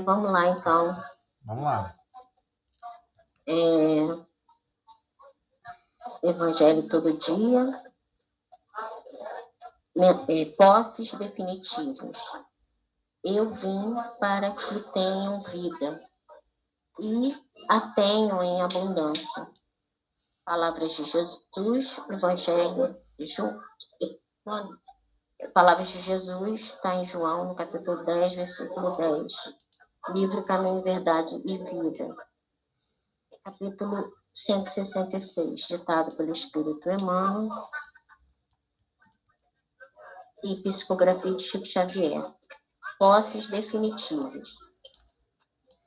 Vamos lá, então. Vamos lá. Evangelho todo dia. Posses definitivas. Eu vim para que tenham vida e a tenham em abundância. Palavras de Jesus, Evangelho de João. Palavras de Jesus está em João, no capítulo 10, versículo 10. Livro Caminho, Verdade e Vida. Capítulo 166, ditado pelo Espírito Emmanuel e psicografia de Chico Xavier. Posses definitivas.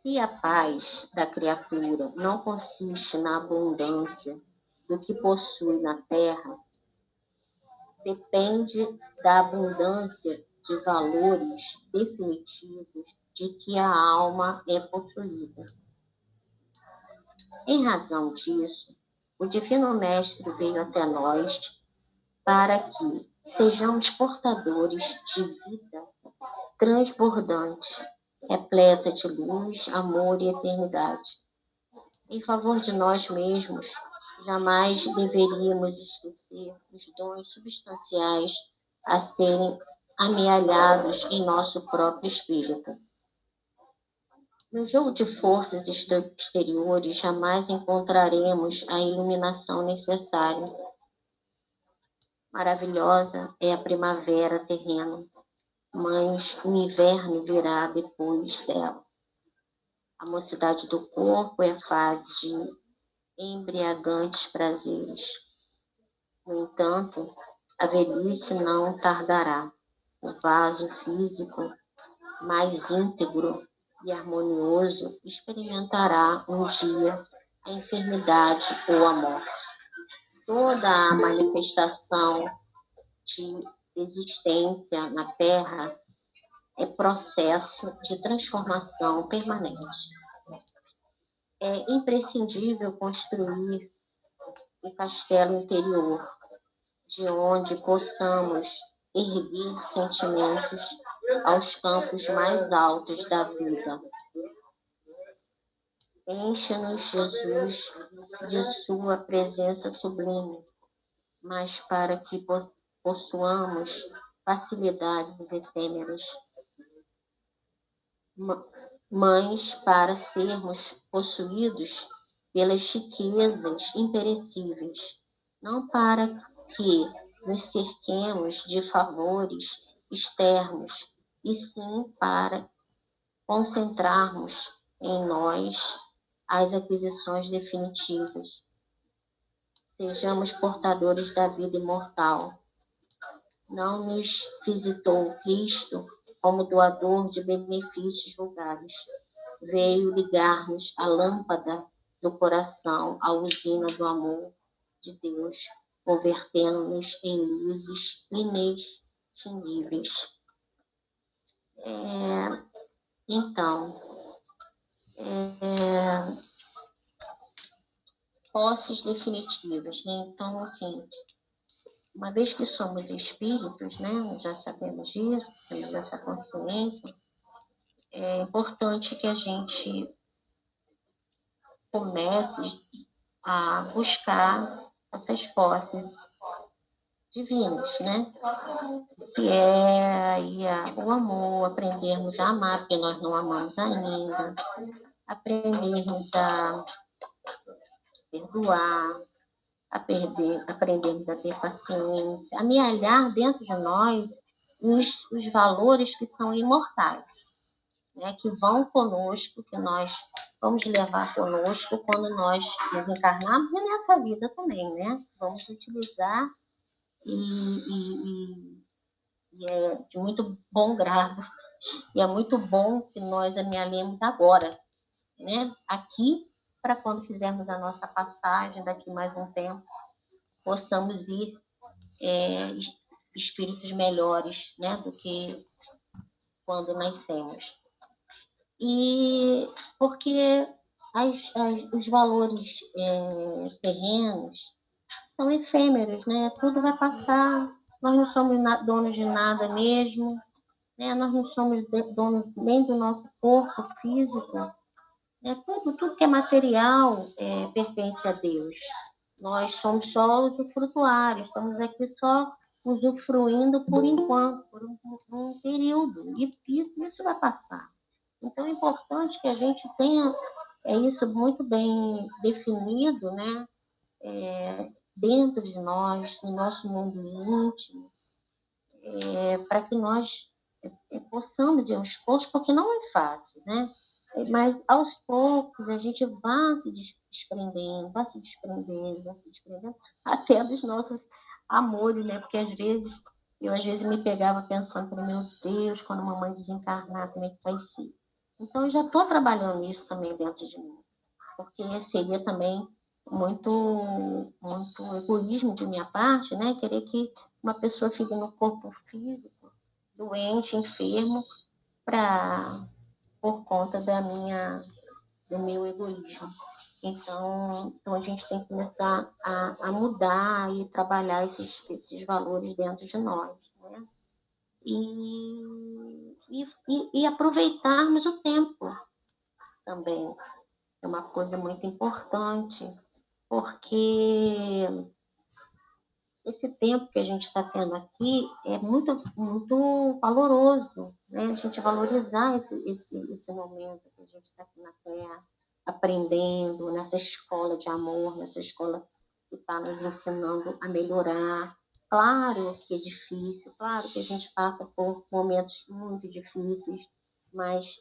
Se a paz da criatura não consiste na abundância do que possui na terra, depende da abundância de valores definitivos de que a alma é possuída. Em razão disso, o Divino Mestre veio até nós para que sejamos portadores de vida transbordante, repleta de luz, amor e eternidade. Em favor de nós mesmos, jamais deveríamos esquecer os dons substanciais a serem amealhados em nosso próprio espírito. No jogo de forças exteriores, jamais encontraremos a iluminação necessária. Maravilhosa é a primavera terrena, mas o inverno virá depois dela. A mocidade do corpo é a fase de embriagantes prazeres. No entanto, a velhice não tardará. O vaso físico mais íntegro e harmonioso experimentará um dia a enfermidade ou a morte. Toda a manifestação de existência na Terra é processo de transformação permanente. É imprescindível construir um castelo interior, de onde possamos erguer sentimentos aos campos mais altos da vida. Enche-nos, Jesus, de sua presença sublime, mas para que possuamos facilidades efêmeras. Mães, para sermos possuídos pelas riquezas imperecíveis, não para que nos cerquemos de favores externos, e sim para concentrarmos em nós as aquisições definitivas. Sejamos portadores da vida imortal. Não nos visitou Cristo como doador de benefícios vulgares. Veio ligar-nos a lâmpada do coração, a usina do amor de Deus, convertendo-nos em luzes inextinguíveis. Então, posses definitivas, né? Então, assim, uma vez que somos espíritos, né, já sabemos disso, temos essa consciência, é importante que a gente comece a buscar essas posses divinas, né? Que é aí o amor, aprendermos a amar, porque nós não amamos ainda, aprendermos a perdoar, aprendermos a ter paciência, amealhar dentro de nós os valores que são imortais, né? Que vão conosco, que nós vamos levar conosco quando nós desencarnarmos e nessa vida também, né? Vamos utilizar e é de muito bom grado e é muito bom que nós amealhemos agora, né? Aqui, para quando fizermos a nossa passagem daqui mais um tempo, possamos ir espíritos melhores, né, do que quando nascemos. E porque os valores terrenos são efêmeros, né? Tudo vai passar, nós não somos donos de nada mesmo, né? Nós não somos donos nem do nosso corpo físico, né? Tudo que é material pertence a Deus. Nós somos só usufrutuários, estamos aqui só usufruindo por enquanto, por um período, e isso vai passar. Então é importante que a gente tenha isso muito bem definido, né? Dentro de nós, no nosso mundo íntimo, para que nós possamos ir aos poucos, porque não é fácil, né? Mas aos poucos a gente vai se desprendendo, vai se desprendendo, vai se desprendendo, até dos nossos amores, né? Porque às vezes me pegava pensando, meu Deus, quando a mamãe desencarnar, como é que vai ser? Então eu já estou trabalhando isso também dentro de mim, porque seria também muito egoísmo de minha parte, né? Querer que uma pessoa fique no corpo físico, doente, enfermo, para por conta do meu egoísmo. Então a gente tem que começar a mudar e trabalhar esses valores dentro de nós, né? E aproveitarmos o tempo também. É uma coisa muito importante, porque esse tempo que a gente está tendo aqui é muito valoroso, né? A gente valorizar esse momento que a gente está aqui na Terra, aprendendo nessa escola de amor, nessa escola que está nos ensinando a melhorar. Claro que é difícil, claro que a gente passa por momentos muito difíceis, mas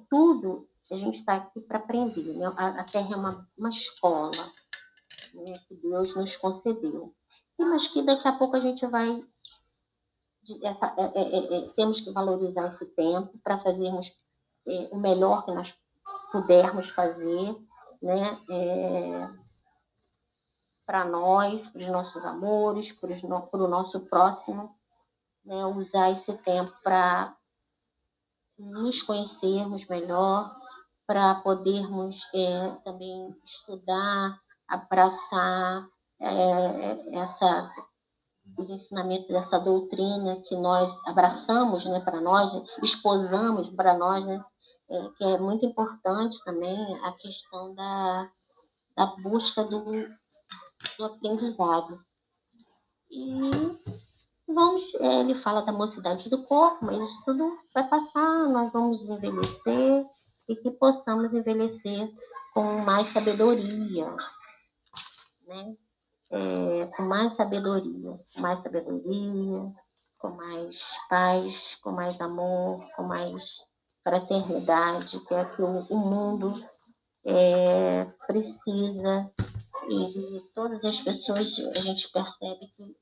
tudo a gente está aqui para aprender, né? A Terra é uma escola, né, que Deus nos concedeu. Mas que daqui a pouco a gente vai. Temos que valorizar esse tempo para fazermos o melhor que nós pudermos fazer, né, para nós, para os nossos amores, para o nosso próximo, né, usar esse tempo para nos conhecermos melhor, para podermos também estudar, abraçar os ensinamentos dessa doutrina que nós abraçamos, né, para nós, esposamos para nós, né, que é muito importante também a questão da busca do aprendizado. E ele fala da mocidade do corpo, mas isso tudo vai passar, nós vamos envelhecer e que possamos envelhecer com mais sabedoria, né? Com mais sabedoria, com mais paz, com mais amor, com mais fraternidade, que é que o mundo precisa. E todas as pessoas, a gente percebe que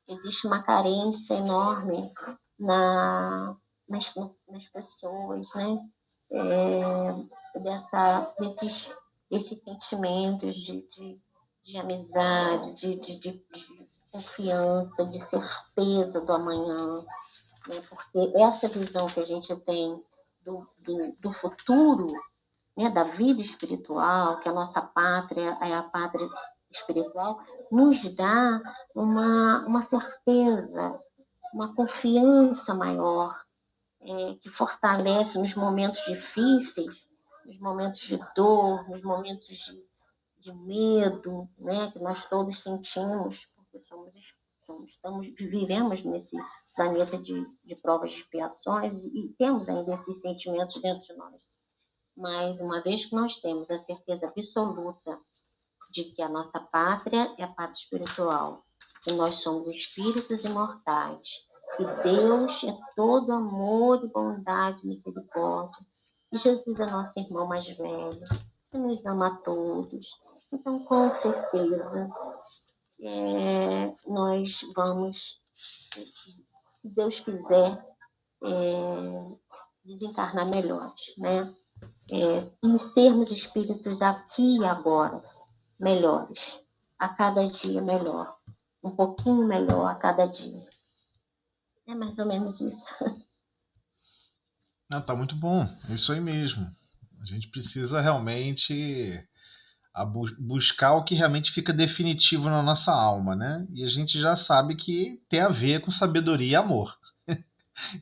existe uma carência enorme nas pessoas, né? Desses sentimentos de amizade, de confiança, de certeza do amanhã, né? Porque essa visão que a gente tem do futuro, né? Da vida espiritual, que a nossa pátria é a pátria espiritual, nos dá uma certeza, uma confiança maior, que fortalece nos momentos difíceis, nos momentos de dor, nos momentos de medo, né, que nós todos sentimos, porque vivemos nesse planeta de provas e expiações e temos ainda esses sentimentos dentro de nós. Mas uma vez que nós temos a certeza absoluta de que a nossa pátria é a pátria espiritual, que nós somos espíritos imortais, que Deus é todo amor e bondade e misericórdia, e Jesus é nosso irmão mais velho, que nos ama a todos. Então, com certeza, nós vamos, se Deus quiser, desencarnar melhores, né? E sermos espíritos aqui e agora, melhores, a cada dia melhor, um pouquinho melhor a cada dia. É mais ou menos isso. Não, tá muito bom. É isso aí mesmo. A gente precisa realmente buscar o que realmente fica definitivo na nossa alma, né? E a gente já sabe que tem a ver com sabedoria e amor.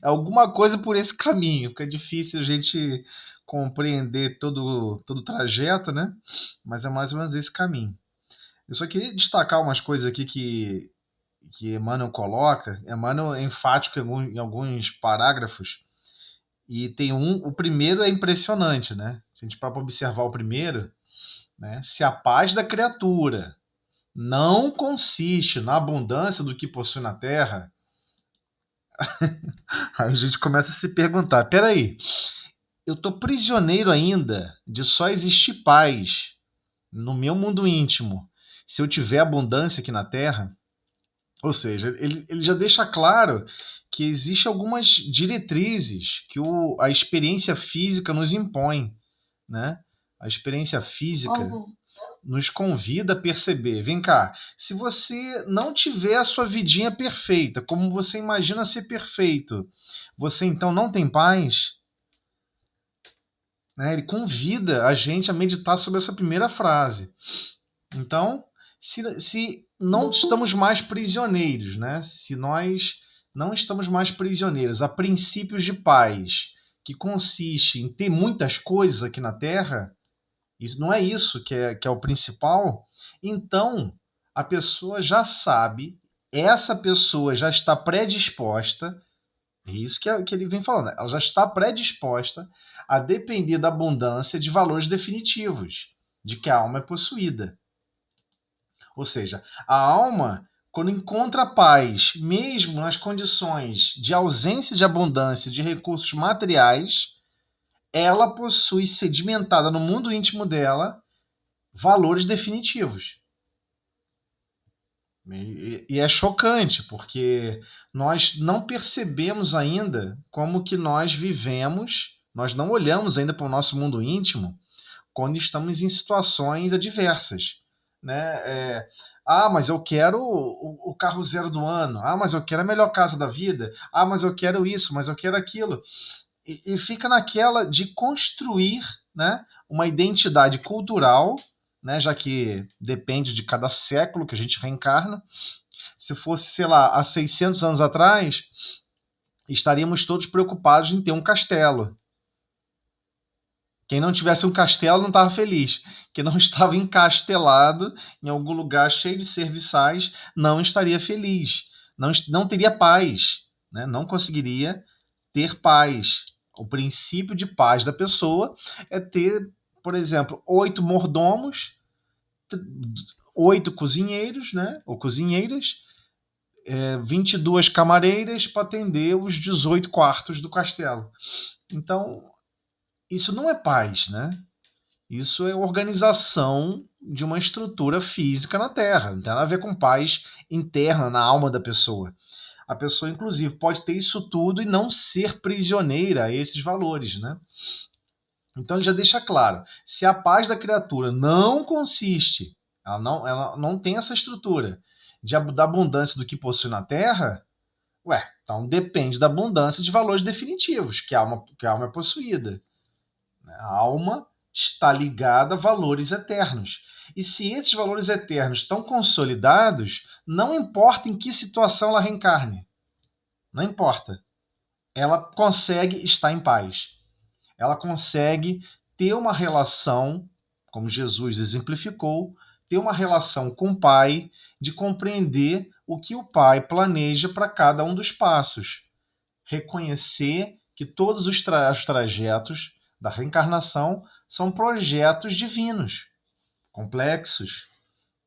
Alguma coisa por esse caminho, porque é difícil a gente compreender todo o trajeto, né? Mas é mais ou menos esse caminho. Eu só queria destacar umas coisas aqui que Emmanuel coloca. Emmanuel é enfático em alguns parágrafos. E tem o primeiro é impressionante, né? Se a gente parar para observar o primeiro, né? Se a paz da criatura não consiste na abundância do que possui na terra, aí a gente começa a se perguntar: peraí, eu tô prisioneiro ainda de só existir paz no meu mundo íntimo se eu tiver abundância aqui na terra? Ou seja, ele já deixa claro que existem algumas diretrizes que a experiência física nos impõe, né? A experiência física Uhum. nos convida a perceber. Vem cá, se você não tiver a sua vidinha perfeita, como você imagina ser perfeito, você então não tem paz? Né? Ele convida a gente a meditar sobre essa primeira frase. Então, se não estamos mais prisioneiros, né? Se nós não estamos mais prisioneiros a princípios de paz, que consiste em ter muitas coisas aqui na Terra, isso não é isso que é o principal. Então, a pessoa já sabe, essa pessoa já está predisposta, é isso que ele vem falando, ela já está predisposta a depender da abundância de valores definitivos, de que a alma é possuída. Ou seja, a alma, quando encontra paz, mesmo nas condições de ausência de abundância de recursos materiais, ela possui sedimentada no mundo íntimo dela valores definitivos. E é chocante, porque nós não percebemos ainda como que nós vivemos, nós não olhamos ainda para o nosso mundo íntimo quando estamos em situações adversas, né? Mas eu quero o carro zero do ano. Mas eu quero a melhor casa da vida. Mas eu quero isso, mas eu quero aquilo. E fica naquela de construir, né, uma identidade cultural, né, já que depende de cada século que a gente reencarna. Se fosse, sei lá, há 600 anos atrás, estaríamos todos preocupados em ter um castelo. Quem não tivesse um castelo não estava feliz. Quem não estava encastelado em algum lugar cheio de serviçais não estaria feliz. Não teria paz. Né? Não conseguiria ter paz. O princípio de paz da pessoa é ter, por exemplo, 8 mordomos, 8 cozinheiros, né? Ou cozinheiras, 22 camareiras para atender os 18 quartos do castelo. Então, isso não é paz, né? Isso é organização de uma estrutura física na Terra. Não tem nada a ver com paz interna na alma da pessoa. A pessoa, inclusive, pode ter isso tudo e não ser prisioneira a esses valores, né? Então ele já deixa claro: se a paz da criatura não consiste, ela não tem essa estrutura da abundância do que possui na Terra, então depende da abundância de valores definitivos, que a alma é possuída. A alma está ligada a valores eternos. E se esses valores eternos estão consolidados, não importa em que situação ela reencarne, não importa. Ela consegue estar em paz. Ela consegue ter uma relação, como Jesus exemplificou, ter uma relação com o Pai, de compreender o que o Pai planeja para cada um dos passos. Reconhecer que todos os trajetos da reencarnação são projetos divinos, complexos,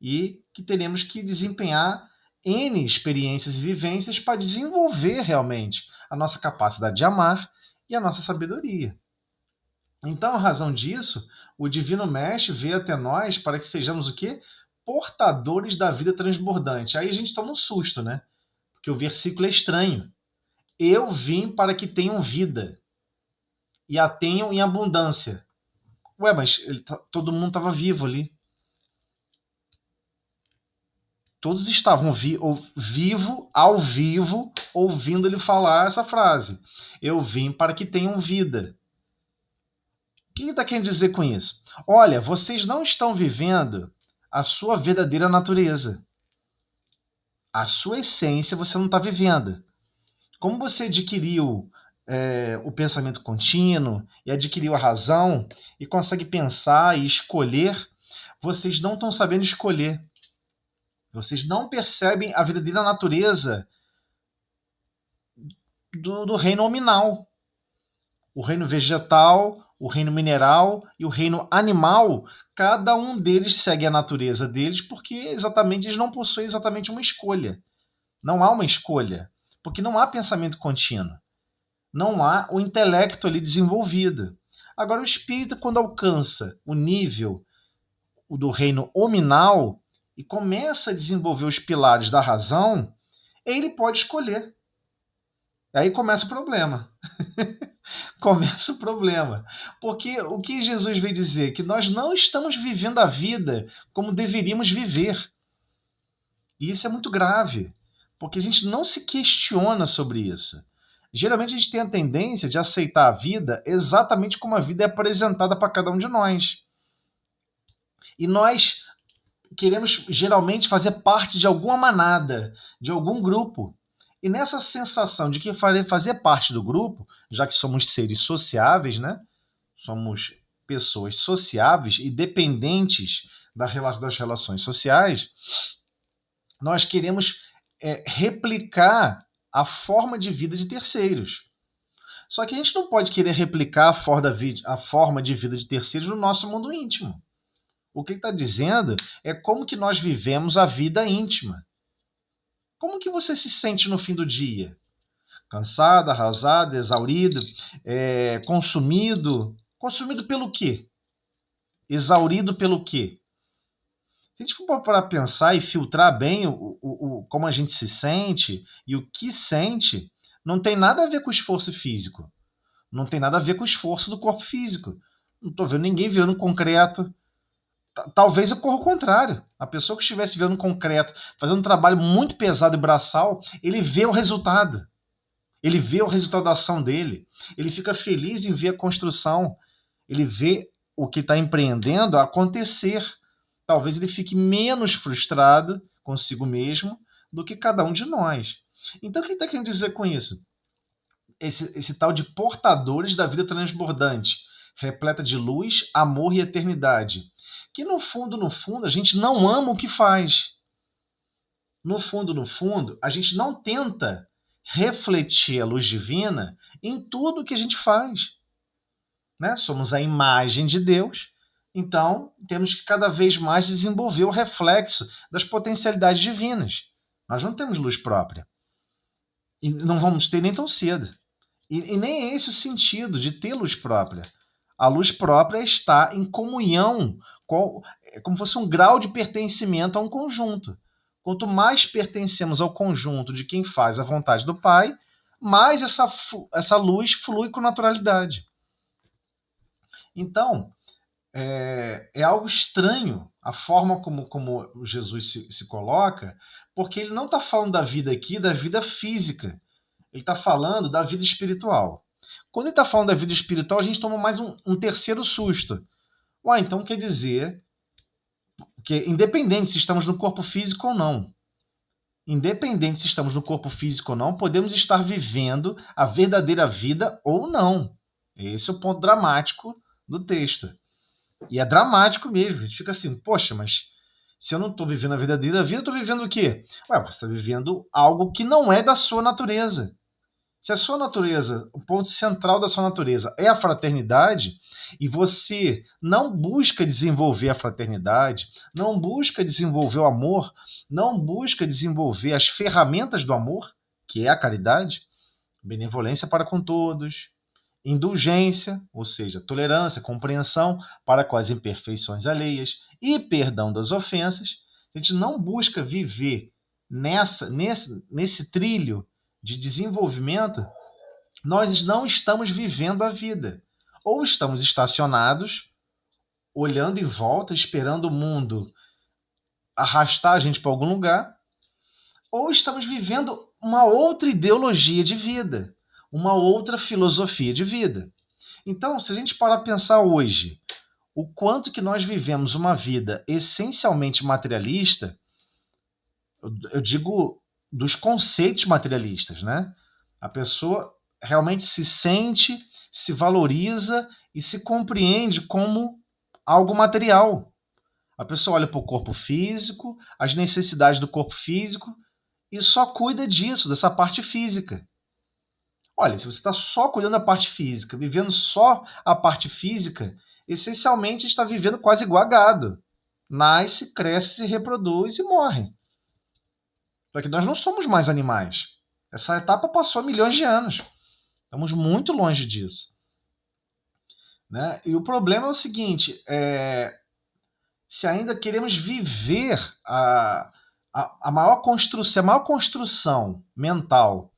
e que teremos que desempenhar N experiências e vivências para desenvolver realmente a nossa capacidade de amar e a nossa sabedoria. Então, a razão disso, o Divino Mestre veio até nós para que sejamos o quê? Portadores da vida transbordante. Aí a gente toma um susto, né? Porque o versículo é estranho. Eu vim para que tenham vida e a tenham em abundância. Mas todo mundo estava vivo ali. Todos estavam ao vivo, ouvindo ele falar essa frase. Eu vim para que tenham vida. O que ele está querendo dizer com isso? Olha, vocês não estão vivendo a sua verdadeira natureza. A sua essência você não está vivendo. Como você adquiriu o pensamento contínuo e adquiriu a razão e consegue pensar e escolher, vocês não estão sabendo escolher. Vocês não percebem a verdadeira natureza do reino nominal. O reino vegetal, o reino mineral e o reino animal, cada um deles segue a natureza deles porque exatamente eles não possuem exatamente uma escolha. Não há uma escolha, porque não há pensamento contínuo. Não há o intelecto ali desenvolvido. Agora, o espírito, quando alcança o nível do reino hominal e começa a desenvolver os pilares da razão, ele pode escolher. Aí começa o problema. Começa o problema. Porque o que Jesus veio dizer? Que nós não estamos vivendo a vida como deveríamos viver. E isso é muito grave, porque a gente não se questiona sobre isso. Geralmente a gente tem a tendência de aceitar a vida exatamente como a vida é apresentada para cada um de nós. E nós queremos geralmente fazer parte de alguma manada, de algum grupo. E nessa sensação de que fazer parte do grupo, já que somos seres sociáveis, né? Somos pessoas sociáveis e dependentes das relações sociais, nós queremos replicar a forma de vida de terceiros. Só que a gente não pode querer replicar a forma de vida de terceiros no nosso mundo íntimo. O que ele está dizendo é como que nós vivemos a vida íntima. Como que você se sente no fim do dia? Cansado, arrasado, exaurido, consumido? Consumido pelo quê? Exaurido pelo quê? Se a gente for para pensar e filtrar bem como a gente se sente e o que sente, não tem nada a ver com o esforço físico. Não tem nada a ver com o esforço do corpo físico. Não estou vendo ninguém virando concreto. Talvez ocorra o contrário. A pessoa que estivesse virando concreto, fazendo um trabalho muito pesado e braçal, ele vê o resultado. Ele vê o resultado da ação dele. Ele fica feliz em ver a construção. Ele vê o que está empreendendo acontecer. Talvez ele fique menos frustrado consigo mesmo do que cada um de nós. Então, o que ele está querendo dizer com isso? Esse tal de portadores da vida transbordante, repleta de luz, amor e eternidade. Que no fundo, a gente não ama o que faz. No fundo, a gente não tenta refletir a luz divina em tudo que a gente faz. Né? Somos a imagem de Deus, então temos que cada vez mais desenvolver o reflexo das potencialidades divinas. Nós não temos luz própria. E não vamos ter nem tão cedo. E nem é esse o sentido de ter luz própria. A luz própria está em comunhão, como fosse um grau de pertencimento a um conjunto. Quanto mais pertencemos ao conjunto de quem faz a vontade do Pai, mais essa luz flui com naturalidade. Então, é algo estranho a forma como Jesus se coloca, porque ele não está falando da vida aqui, da vida física. Ele está falando da vida espiritual. Quando ele está falando da vida espiritual, a gente toma mais um terceiro susto. Ué, então quer dizer que, independente se estamos no corpo físico ou não, independente se estamos no corpo físico ou não, podemos estar vivendo a verdadeira vida ou não. Esse é o ponto dramático do texto. E é dramático mesmo. A gente fica assim, poxa, mas se eu não estou vivendo a verdadeira vida, eu estou vivendo o quê? Ué, você está vivendo algo que não é da sua natureza. Se a sua natureza, o ponto central da sua natureza é a fraternidade, e você não busca desenvolver a fraternidade, não busca desenvolver o amor, não busca desenvolver as ferramentas do amor, que é a caridade, benevolência para com todos, indulgência, ou seja, tolerância, compreensão para com as imperfeições alheias e perdão das ofensas, a gente não busca viver nesse trilho de desenvolvimento, nós não estamos vivendo a vida. Ou estamos estacionados, olhando em volta, esperando o mundo arrastar a gente para algum lugar, ou estamos vivendo uma outra ideologia de vida, uma outra filosofia de vida. Então, se a gente parar a pensar hoje, o quanto que nós vivemos uma vida essencialmente materialista, eu digo dos conceitos materialistas, né? A pessoa realmente se sente, se valoriza e se compreende como algo material. A pessoa olha para o corpo físico, as necessidades do corpo físico e só cuida disso, dessa parte física. Olha, se você está só cuidando da parte física, vivendo só a parte física, essencialmente está vivendo quase igual a gado. Nasce, cresce, se reproduz e morre. Só que nós não somos mais animais. Essa etapa passou há milhões de anos. Estamos muito longe disso. Né? E o problema é o seguinte: se ainda queremos viver a maior construção mental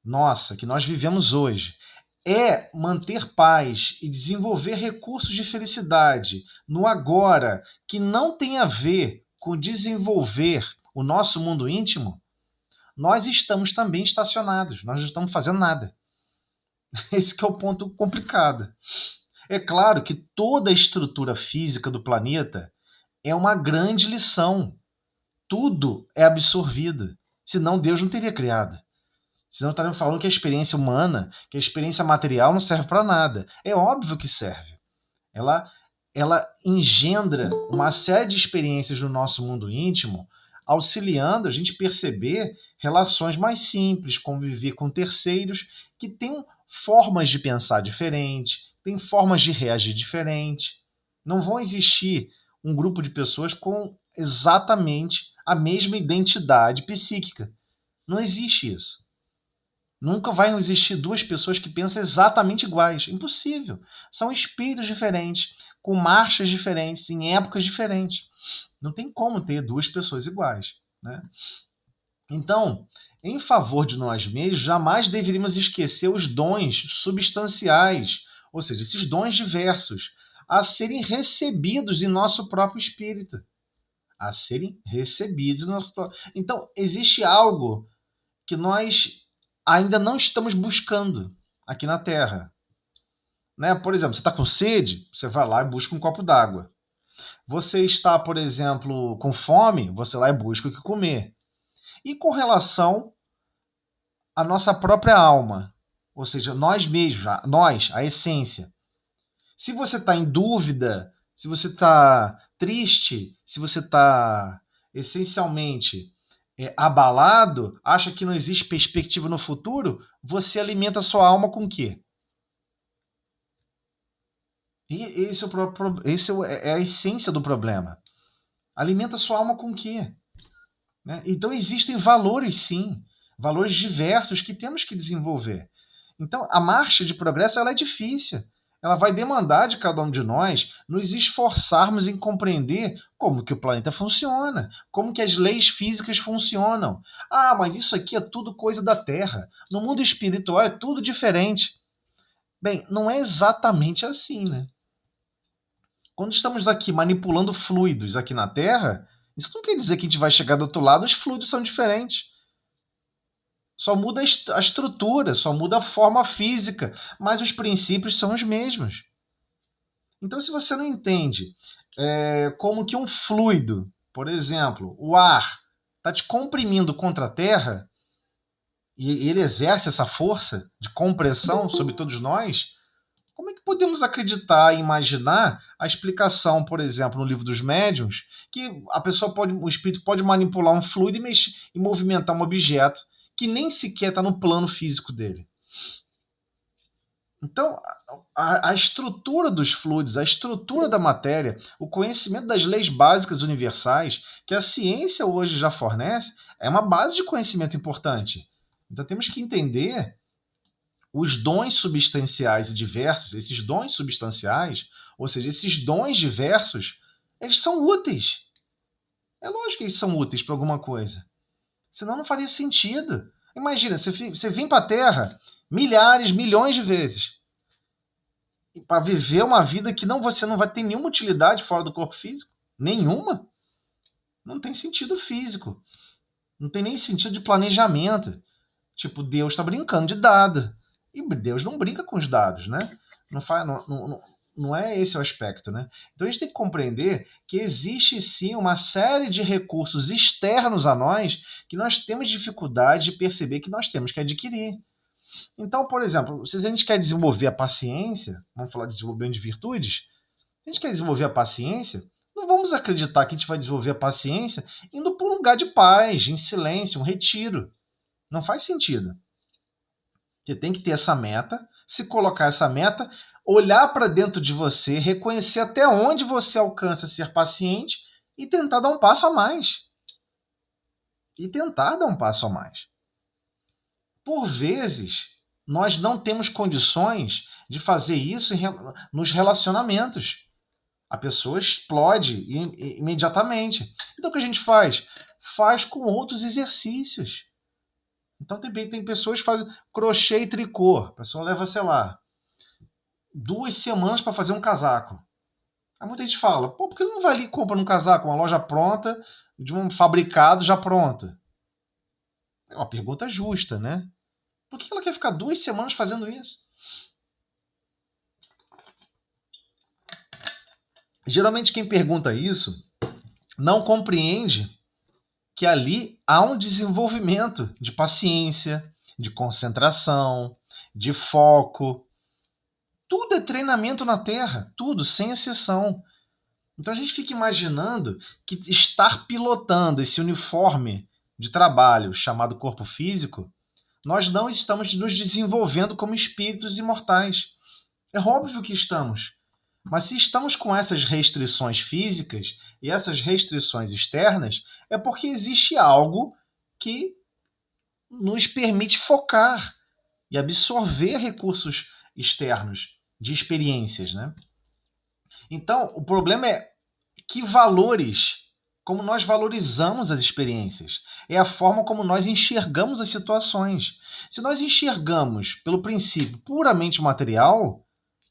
nossa que nós vivemos hoje, é manter paz e desenvolver recursos de felicidade no agora, que não tem a ver com desenvolver o nosso mundo íntimo, nós estamos também estacionados, nós não estamos fazendo nada. Esse que é o ponto complicado. É claro que toda a estrutura física do planeta é uma grande lição. Tudo é absorvido. Senão Deus não teria criado. Senão estaríamos falando que a experiência humana, que a experiência material não serve para nada. É óbvio que serve. Ela engendra uma série de experiências no nosso mundo íntimo, auxiliando a gente perceber relações mais simples, conviver com terceiros que têm formas de pensar diferentes, têm formas de reagir diferentes. Não vão existir um grupo de pessoas com exatamente a mesma identidade psíquica. Não existe isso. Nunca vai existir duas pessoas que pensam exatamente iguais. Impossível. São espíritos diferentes, com marchas diferentes, em épocas diferentes. Não tem como ter duas pessoas iguais. Né? Então, em favor de nós mesmos, jamais deveríamos esquecer os dons substanciais, ou seja, esses dons diversos, a serem recebidos em nosso próprio espírito. A serem recebidos em nosso próprio... Então, existe algo que nós ainda não estamos buscando aqui na Terra. Né? Por exemplo, você está com sede, você vai lá e busca um copo d'água. Você está, por exemplo, com fome, você vai lá e busca o que comer. E com relação à nossa própria alma, ou seja, nós mesmos, a essência. Se você está em dúvida, se você está triste, se você está essencialmente abalado, acha que não existe perspectiva no futuro, você alimenta a sua alma com o quê? E esse é a essência do problema. Alimenta a sua alma com o quê? Né? Então existem valores, sim, valores diversos que temos que desenvolver. Então a marcha de progresso ela é difícil. Ela vai demandar de cada um de nós nos esforçarmos em compreender como que o planeta funciona, como que as leis físicas funcionam. Ah, mas isso aqui é tudo coisa da Terra. No mundo espiritual é tudo diferente. Bem, não é exatamente assim, né? Quando estamos aqui manipulando fluidos aqui na Terra, isso não quer dizer que a gente vai chegar do outro lado, os fluidos são diferentes. Só muda a estrutura, só muda a forma física, mas os princípios são os mesmos. Então, se você não entende como que um fluido, por exemplo, o ar, está te comprimindo contra a Terra, e ele exerce essa força de compressão sobre todos nós, como é que podemos acreditar e imaginar a explicação, por exemplo, no livro dos médiuns, que o espírito pode manipular um fluido e movimentar um objeto que nem sequer está no plano físico dele? Então, a estrutura dos fluidos, a estrutura da matéria, o conhecimento das leis básicas universais, que a ciência hoje já fornece, é uma base de conhecimento importante. Então, temos que entender os dons substanciais e diversos, esses dons substanciais, ou seja, esses dons diversos, eles são úteis. É lógico que eles são úteis para alguma coisa. Senão não faria sentido. Imagina, você vem para a Terra milhares, milhões de vezes para viver uma vida que você não vai ter nenhuma utilidade fora do corpo físico. Nenhuma. Não tem sentido físico. Não tem nem sentido de planejamento. Tipo, Deus está brincando de dado. E Deus não brinca com os dados, né? Não é esse o aspecto, né? Então a gente tem que compreender que existe sim uma série de recursos externos a nós que nós temos dificuldade de perceber que nós temos que adquirir. Então, por exemplo, se a gente quer desenvolver a paciência, vamos falar de desenvolvimento de virtudes, se a gente quer desenvolver a paciência, não vamos acreditar que a gente vai desenvolver a paciência indo para um lugar de paz, em silêncio, um retiro. Não faz sentido. Você tem que ter essa meta, se colocar essa meta, olhar para dentro de você, reconhecer até onde você alcança ser paciente e tentar dar um passo a mais. E tentar dar um passo a mais. Por vezes, nós não temos condições de fazer isso nos relacionamentos. A pessoa explode imediatamente. Então, o que a gente faz? Faz com outros exercícios. Então, tem pessoas que fazem crochê e tricô. A pessoa leva, sei lá, 2 semanas para fazer um casaco. Aí muita gente fala, pô, por que não vai ali e compra um casaco, uma loja pronta, de um fabricado já pronto? É uma pergunta justa, né? Por que ela quer ficar 2 semanas fazendo isso? Geralmente quem pergunta isso não compreende que ali há um desenvolvimento de paciência, de concentração, de foco. Tudo é treinamento na Terra, tudo, sem exceção. Então a gente fica imaginando que estar pilotando esse uniforme de trabalho chamado corpo físico, nós não estamos nos desenvolvendo como espíritos imortais. É óbvio que estamos. Mas se estamos com essas restrições físicas e essas restrições externas, é porque existe algo que nos permite focar e absorver recursos externos de experiências, né? Então, o problema é que valores, como nós valorizamos as experiências, é a forma como nós enxergamos as situações. Se nós enxergamos pelo princípio puramente material,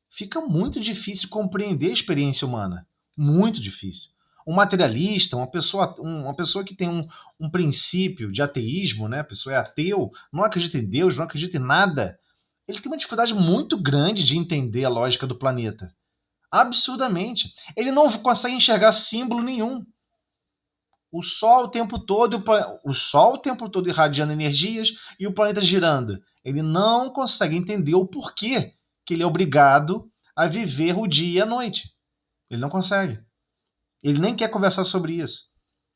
fica muito difícil compreender a experiência humana. Muito difícil. Um materialista, uma pessoa que tem um princípio de ateísmo, né? A pessoa é ateu, não acredita em Deus, não acredita em nada, ele tem uma dificuldade muito grande de entender a lógica do planeta. Absurdamente. Ele não consegue enxergar símbolo nenhum. O Sol o Sol o tempo todo irradiando energias e o planeta girando. Ele não consegue entender o porquê que ele é obrigado a viver o dia e a noite. Ele não consegue. Ele nem quer conversar sobre isso.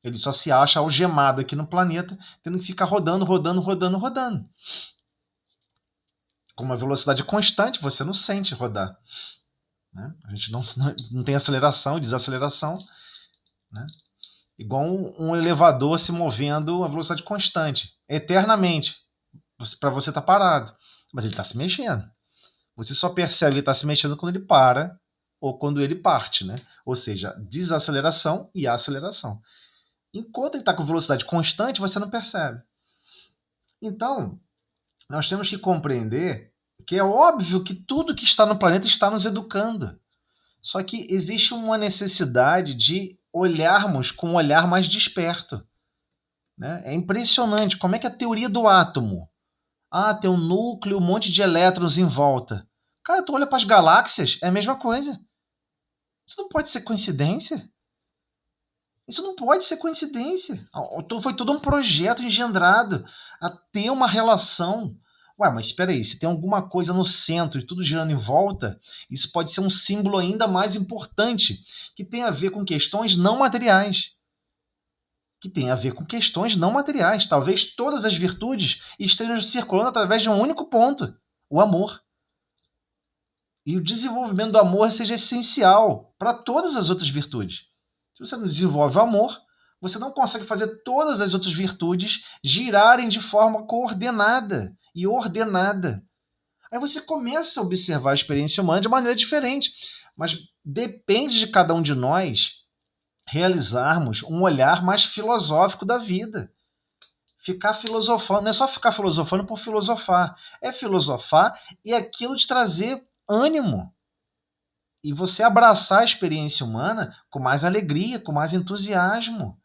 Ele só se acha algemado aqui no planeta, tendo que ficar rodando, rodando, rodando, rodando. Com uma velocidade constante, você não sente rodar. Né? A gente não tem aceleração e desaceleração. Né? Igual um elevador se movendo a velocidade constante, eternamente, para você estar parado. Mas ele está se mexendo. Você só percebe que ele está se mexendo quando ele para ou quando ele parte, né? Ou seja, desaceleração e aceleração. Enquanto ele está com velocidade constante, você não percebe. Então, nós temos que compreender que é óbvio que tudo que está no planeta está nos educando. Só que existe uma necessidade de olharmos com um olhar mais desperto. Né? É impressionante como é que a teoria do átomo. Tem um núcleo, um monte de elétrons em volta. Cara, tu olha para as galáxias, é a mesma coisa. Isso não pode ser coincidência. Isso não pode ser coincidência. Foi todo um projeto engendrado a ter uma relação. Ué, mas espera aí, se tem alguma coisa no centro e tudo girando em volta, isso pode ser um símbolo ainda mais importante, que tem a ver com questões não materiais. Que tem a ver com questões não materiais. Talvez todas as virtudes estejam circulando através de um único ponto, o amor. E o desenvolvimento do amor seja essencial para todas as outras virtudes. Se você não desenvolve o amor, você não consegue fazer todas as outras virtudes girarem de forma coordenada e ordenada. Aí você começa a observar a experiência humana de maneira diferente. Mas depende de cada um de nós realizarmos um olhar mais filosófico da vida. Ficar filosofando, não é só ficar filosofando por filosofar. É filosofar e aquilo te trazer ânimo. E você abraçar a experiência humana com mais alegria, com mais entusiasmo.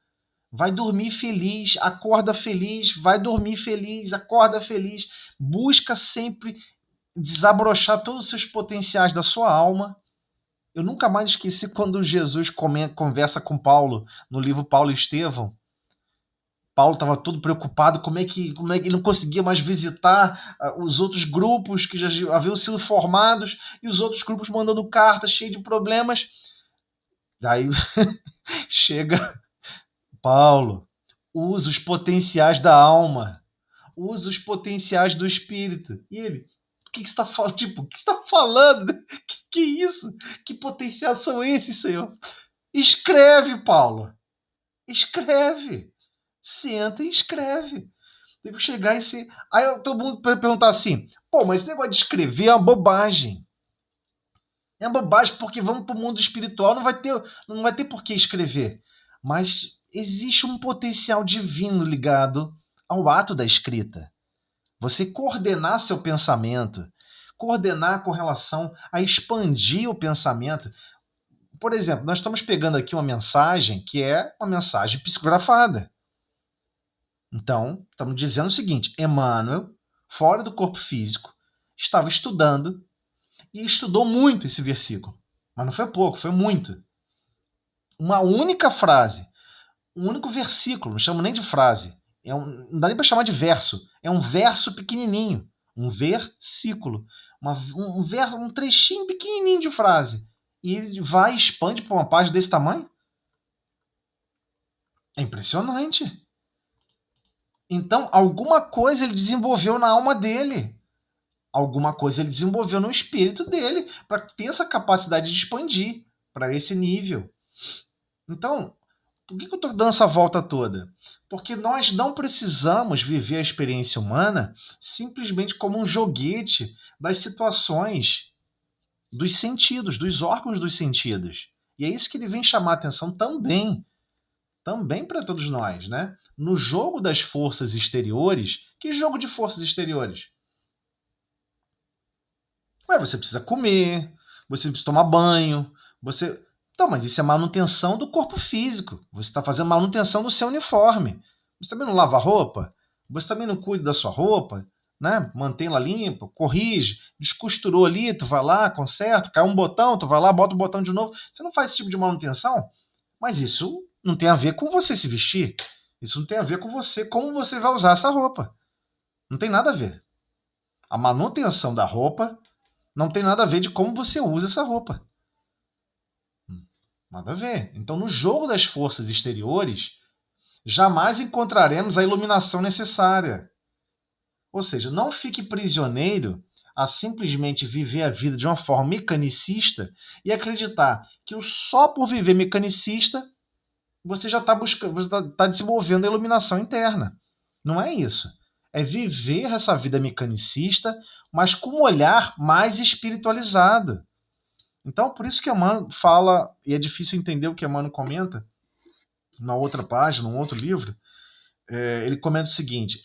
Vai dormir feliz, acorda feliz, vai dormir feliz, acorda feliz. Busca sempre desabrochar todos os seus potenciais da sua alma. Eu nunca mais esqueci quando Jesus conversa com Paulo, no livro Paulo e Estevão. Paulo estava todo preocupado, como é que ele não conseguia mais visitar os outros grupos que já haviam sido formados, e os outros grupos mandando cartas cheio de problemas. Daí chega Paulo, usa os potenciais da alma, usa os potenciais do espírito. E ele, o que você está falando? Tipo, o que você está falando? Que isso? Que potenciais são esses, Senhor? Escreve, Paulo. Escreve. Senta e escreve. Devo chegar e ser. Aí todo mundo perguntar assim: pô, mas esse negócio de escrever é uma bobagem. É uma bobagem porque vamos para o mundo espiritual, não vai ter por que escrever. Mas existe um potencial divino ligado ao ato da escrita. Você coordenar seu pensamento, coordenar com relação a expandir o pensamento. Por exemplo, nós estamos pegando aqui uma mensagem que é uma mensagem psicografada. Então, estamos dizendo o seguinte: Emmanuel, fora do corpo físico, estava estudando e estudou muito esse versículo. Mas não foi pouco, foi muito. Uma única frase, um único versículo, não chamo nem de frase. Não dá nem para chamar de verso. É um verso pequenininho, um versículo. Um trechinho pequenininho de frase. E ele vai e expande para uma página desse tamanho? É impressionante. Então, alguma coisa ele desenvolveu na alma dele. Alguma coisa ele desenvolveu no espírito dele para ter essa capacidade de expandir para esse nível. Então, por que eu estou dando essa volta toda? Porque nós não precisamos viver a experiência humana simplesmente como um joguete das situações, dos sentidos, dos órgãos dos sentidos. E é isso que ele vem chamar a atenção também para todos nós, né? No jogo das forças exteriores, que jogo de forças exteriores? Ué, você precisa comer, você precisa tomar banho, você. Então, mas isso é manutenção do corpo físico. Você está fazendo manutenção do seu uniforme. Você também não lava a roupa? Você também não cuida da sua roupa? Né? Mantém-la limpa, corrige, descosturou ali, tu vai lá, conserta, caiu um botão, tu vai lá, bota o botão de novo. Você não faz esse tipo de manutenção? Mas isso não tem a ver com você se vestir. Isso não tem a ver com você, como você vai usar essa roupa. Não tem nada a ver. A manutenção da roupa não tem nada a ver de como você usa essa roupa. Nada a ver. Então, no jogo das forças exteriores, jamais encontraremos a iluminação necessária. Ou seja, não fique prisioneiro a simplesmente viver a vida de uma forma mecanicista e acreditar que só por viver mecanicista você já está buscando, você está desenvolvendo a iluminação interna. Não é isso. É viver essa vida mecanicista, mas com um olhar mais espiritualizado. Então, por isso que Emmanuel fala, e é difícil entender o que Emmanuel comenta, na outra página, num outro livro, ele comenta o seguinte: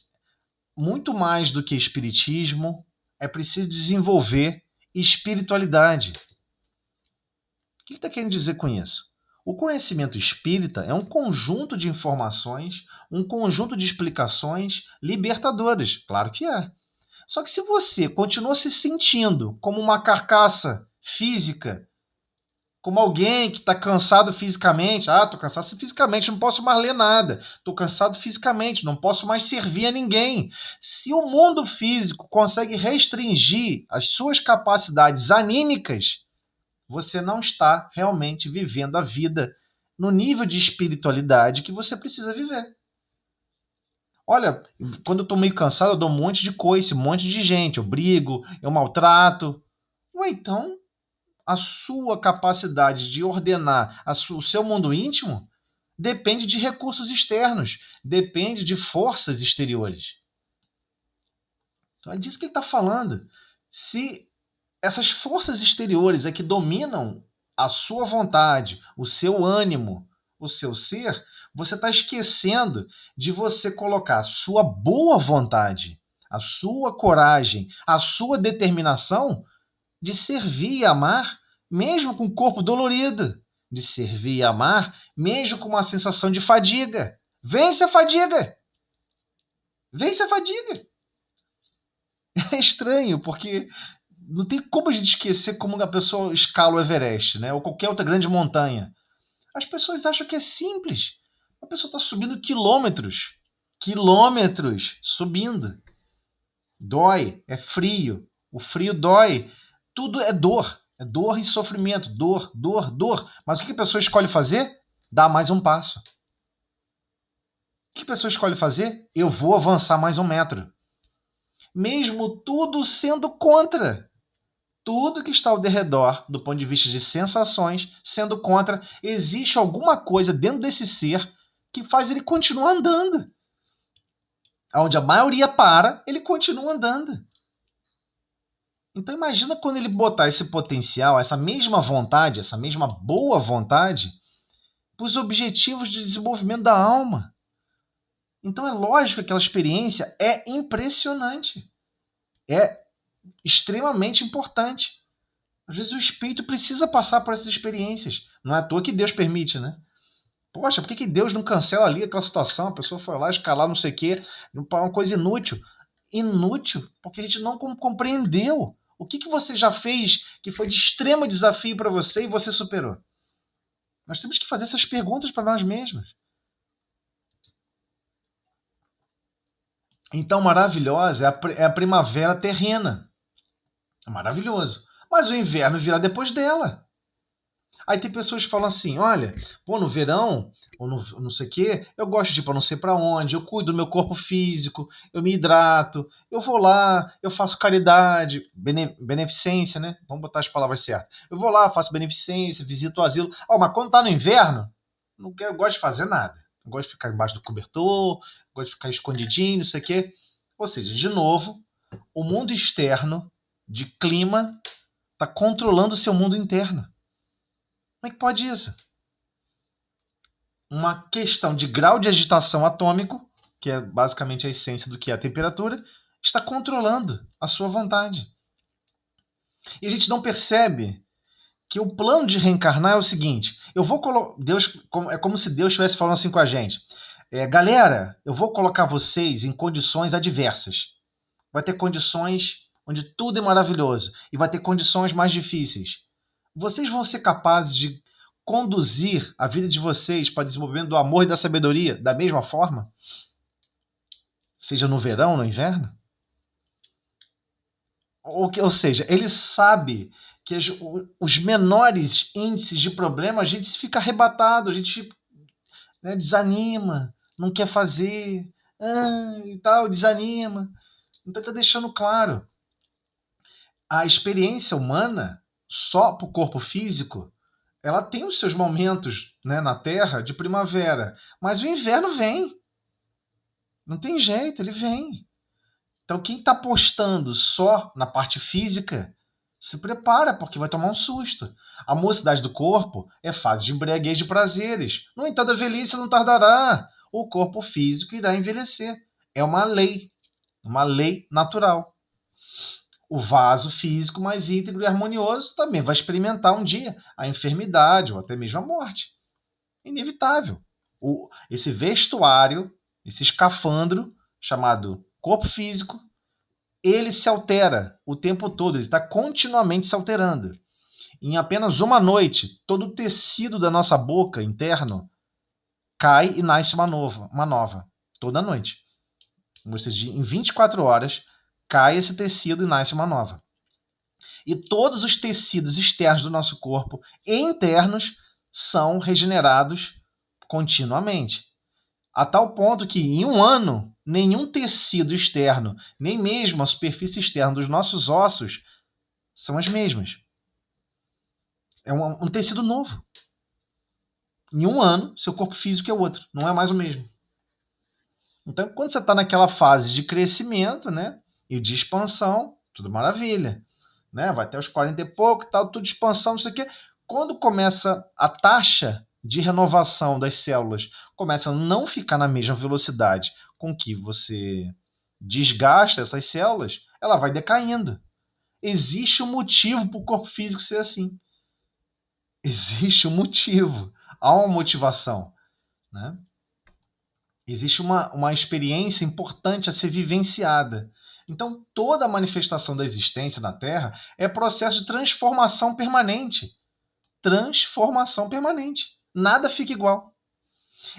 muito mais do que espiritismo, é preciso desenvolver espiritualidade. O que ele está querendo dizer com isso? O conhecimento espírita é um conjunto de informações, um conjunto de explicações libertadoras. Claro que é. Só que se você continua se sentindo como uma carcaça física, como alguém que está cansado fisicamente. Ah, estou cansado fisicamente, não posso mais ler nada. Estou cansado fisicamente, não posso mais servir a ninguém. Se o mundo físico consegue restringir as suas capacidades anímicas, você não está realmente vivendo a vida no nível de espiritualidade que você precisa viver. Olha, quando eu estou meio cansado, eu dou um monte de coice, um monte de gente. Eu brigo, eu maltrato. Ué, então a sua capacidade de ordenar o seu mundo íntimo depende de recursos externos, depende de forças exteriores. Então é disso que ele está falando. Se essas forças exteriores é que dominam a sua vontade, o seu ânimo, o seu ser, você está esquecendo de você colocar a sua boa vontade, a sua coragem, a sua determinação de servir e amar, mesmo com o corpo dolorido, de servir e amar, mesmo com uma sensação de fadiga. Vence a fadiga! Vence a fadiga! É estranho, porque não tem como a gente esquecer como a pessoa escala o Everest, né? Ou qualquer outra grande montanha. As pessoas acham que é simples. A pessoa está subindo quilômetros. quilômetros subindo. Dói, é frio. O frio dói. Tudo é dor. É dor e sofrimento. Dor, dor, dor. Mas o que a pessoa escolhe fazer? Dar mais um passo. O que a pessoa escolhe fazer? Eu vou avançar mais 1 metro. Mesmo tudo sendo contra. Tudo que está ao redor, do ponto de vista de sensações, sendo contra, existe alguma coisa dentro desse ser que faz ele continuar andando. Onde a maioria para, ele continua andando. Então imagina quando ele botar esse potencial, essa mesma vontade, essa mesma boa vontade, para os objetivos de desenvolvimento da alma. Então é lógico que aquela experiência é impressionante. É extremamente importante. Às vezes o espírito precisa passar por essas experiências. Não é à toa que Deus permite, né? Poxa, por que Deus não cancela ali aquela situação? A pessoa foi lá escalar não sei o quê, uma coisa inútil. Inútil, porque a gente não compreendeu. O que você já fez que foi de extremo desafio para você e você superou? Nós temos que fazer essas perguntas para nós mesmos. Então, maravilhosa é a primavera terrena. É maravilhoso. Mas o inverno virá depois dela. Aí tem pessoas que falam assim, olha, pô, no verão, ou no não sei o quê, eu gosto de ir para não sei para onde, eu cuido do meu corpo físico, eu me hidrato, eu vou lá, eu faço caridade, beneficência, né? Vamos botar as palavras certas. Eu vou lá, faço beneficência, visito o asilo. Mas quando tá no inverno, não quero, eu gosto de fazer nada. Eu gosto de ficar embaixo do cobertor, gosto de ficar escondidinho, não sei o quê. Ou seja, de novo, o mundo externo de clima está controlando o seu mundo interno. Como é que pode isso? Uma questão de grau de agitação atômico, que é basicamente a essência do que é a temperatura, está controlando a sua vontade. E a gente não percebe que o plano de reencarnar é o seguinte: eu vou Deus, é como se Deus estivesse falando assim com a gente. Galera, eu vou colocar vocês em condições adversas. Vai ter condições onde tudo é maravilhoso e vai ter condições mais difíceis. Vocês vão ser capazes de conduzir a vida de vocês para o desenvolvimento do amor e da sabedoria da mesma forma? Seja no verão, no inverno? Ou seja, ele sabe que os menores índices de problema, a gente fica arrebatado, a gente, né, desanima, não quer fazer, e tal, desanima. Então está deixando claro. A experiência humana, só para o corpo físico, ela tem os seus momentos, né, na Terra de primavera, mas o inverno vem. Não tem jeito, ele vem. Então quem está apostando só na parte física, se prepara, porque vai tomar um susto. A mocidade do corpo é fase de embriaguez de prazeres. No entanto, a velhice não tardará. O corpo físico irá envelhecer. É uma lei natural. O vaso físico mais íntegro e harmonioso também vai experimentar um dia a enfermidade ou até mesmo a morte. Inevitável. Esse vestuário, esse escafandro chamado corpo físico, ele se altera o tempo todo, ele está continuamente se alterando. Em apenas uma noite, todo o tecido da nossa boca interno cai e nasce uma nova. Toda noite. Ou seja, em 24 horas, cai esse tecido e nasce uma nova. E todos os tecidos externos do nosso corpo e internos são regenerados continuamente. A tal ponto que, em um ano, nenhum tecido externo, nem mesmo a superfície externa dos nossos ossos, são as mesmas. É um tecido novo. Em um ano, seu corpo físico é outro, não é mais o mesmo. Então, quando você está naquela fase de crescimento, né, e de expansão, tudo maravilha. Né? Vai até os 40 e pouco, tal, tudo expansão, não sei o quê. Quando começa a taxa de renovação das células, começa a não ficar na mesma velocidade com que você desgasta essas células, ela vai decaindo. Existe um motivo para o corpo físico ser assim. Existe um motivo. Há uma motivação. Né? Existe uma experiência importante a ser vivenciada. Então, toda a manifestação da existência na Terra é processo de transformação permanente. Transformação permanente. Nada fica igual.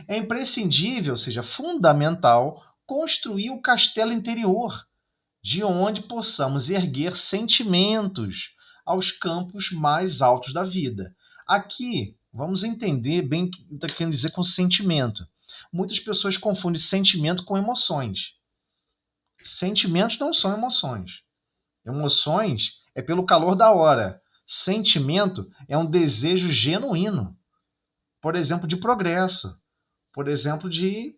É imprescindível, ou seja, fundamental, construir o castelo interior, de onde possamos erguer sentimentos aos campos mais altos da vida. Aqui, vamos entender bem o que está querendo dizer com sentimento. Muitas pessoas confundem sentimento com emoções. Sentimentos não são emoções. Emoções é pelo calor da hora. Sentimento é um desejo genuíno, por exemplo, de progresso, por exemplo, de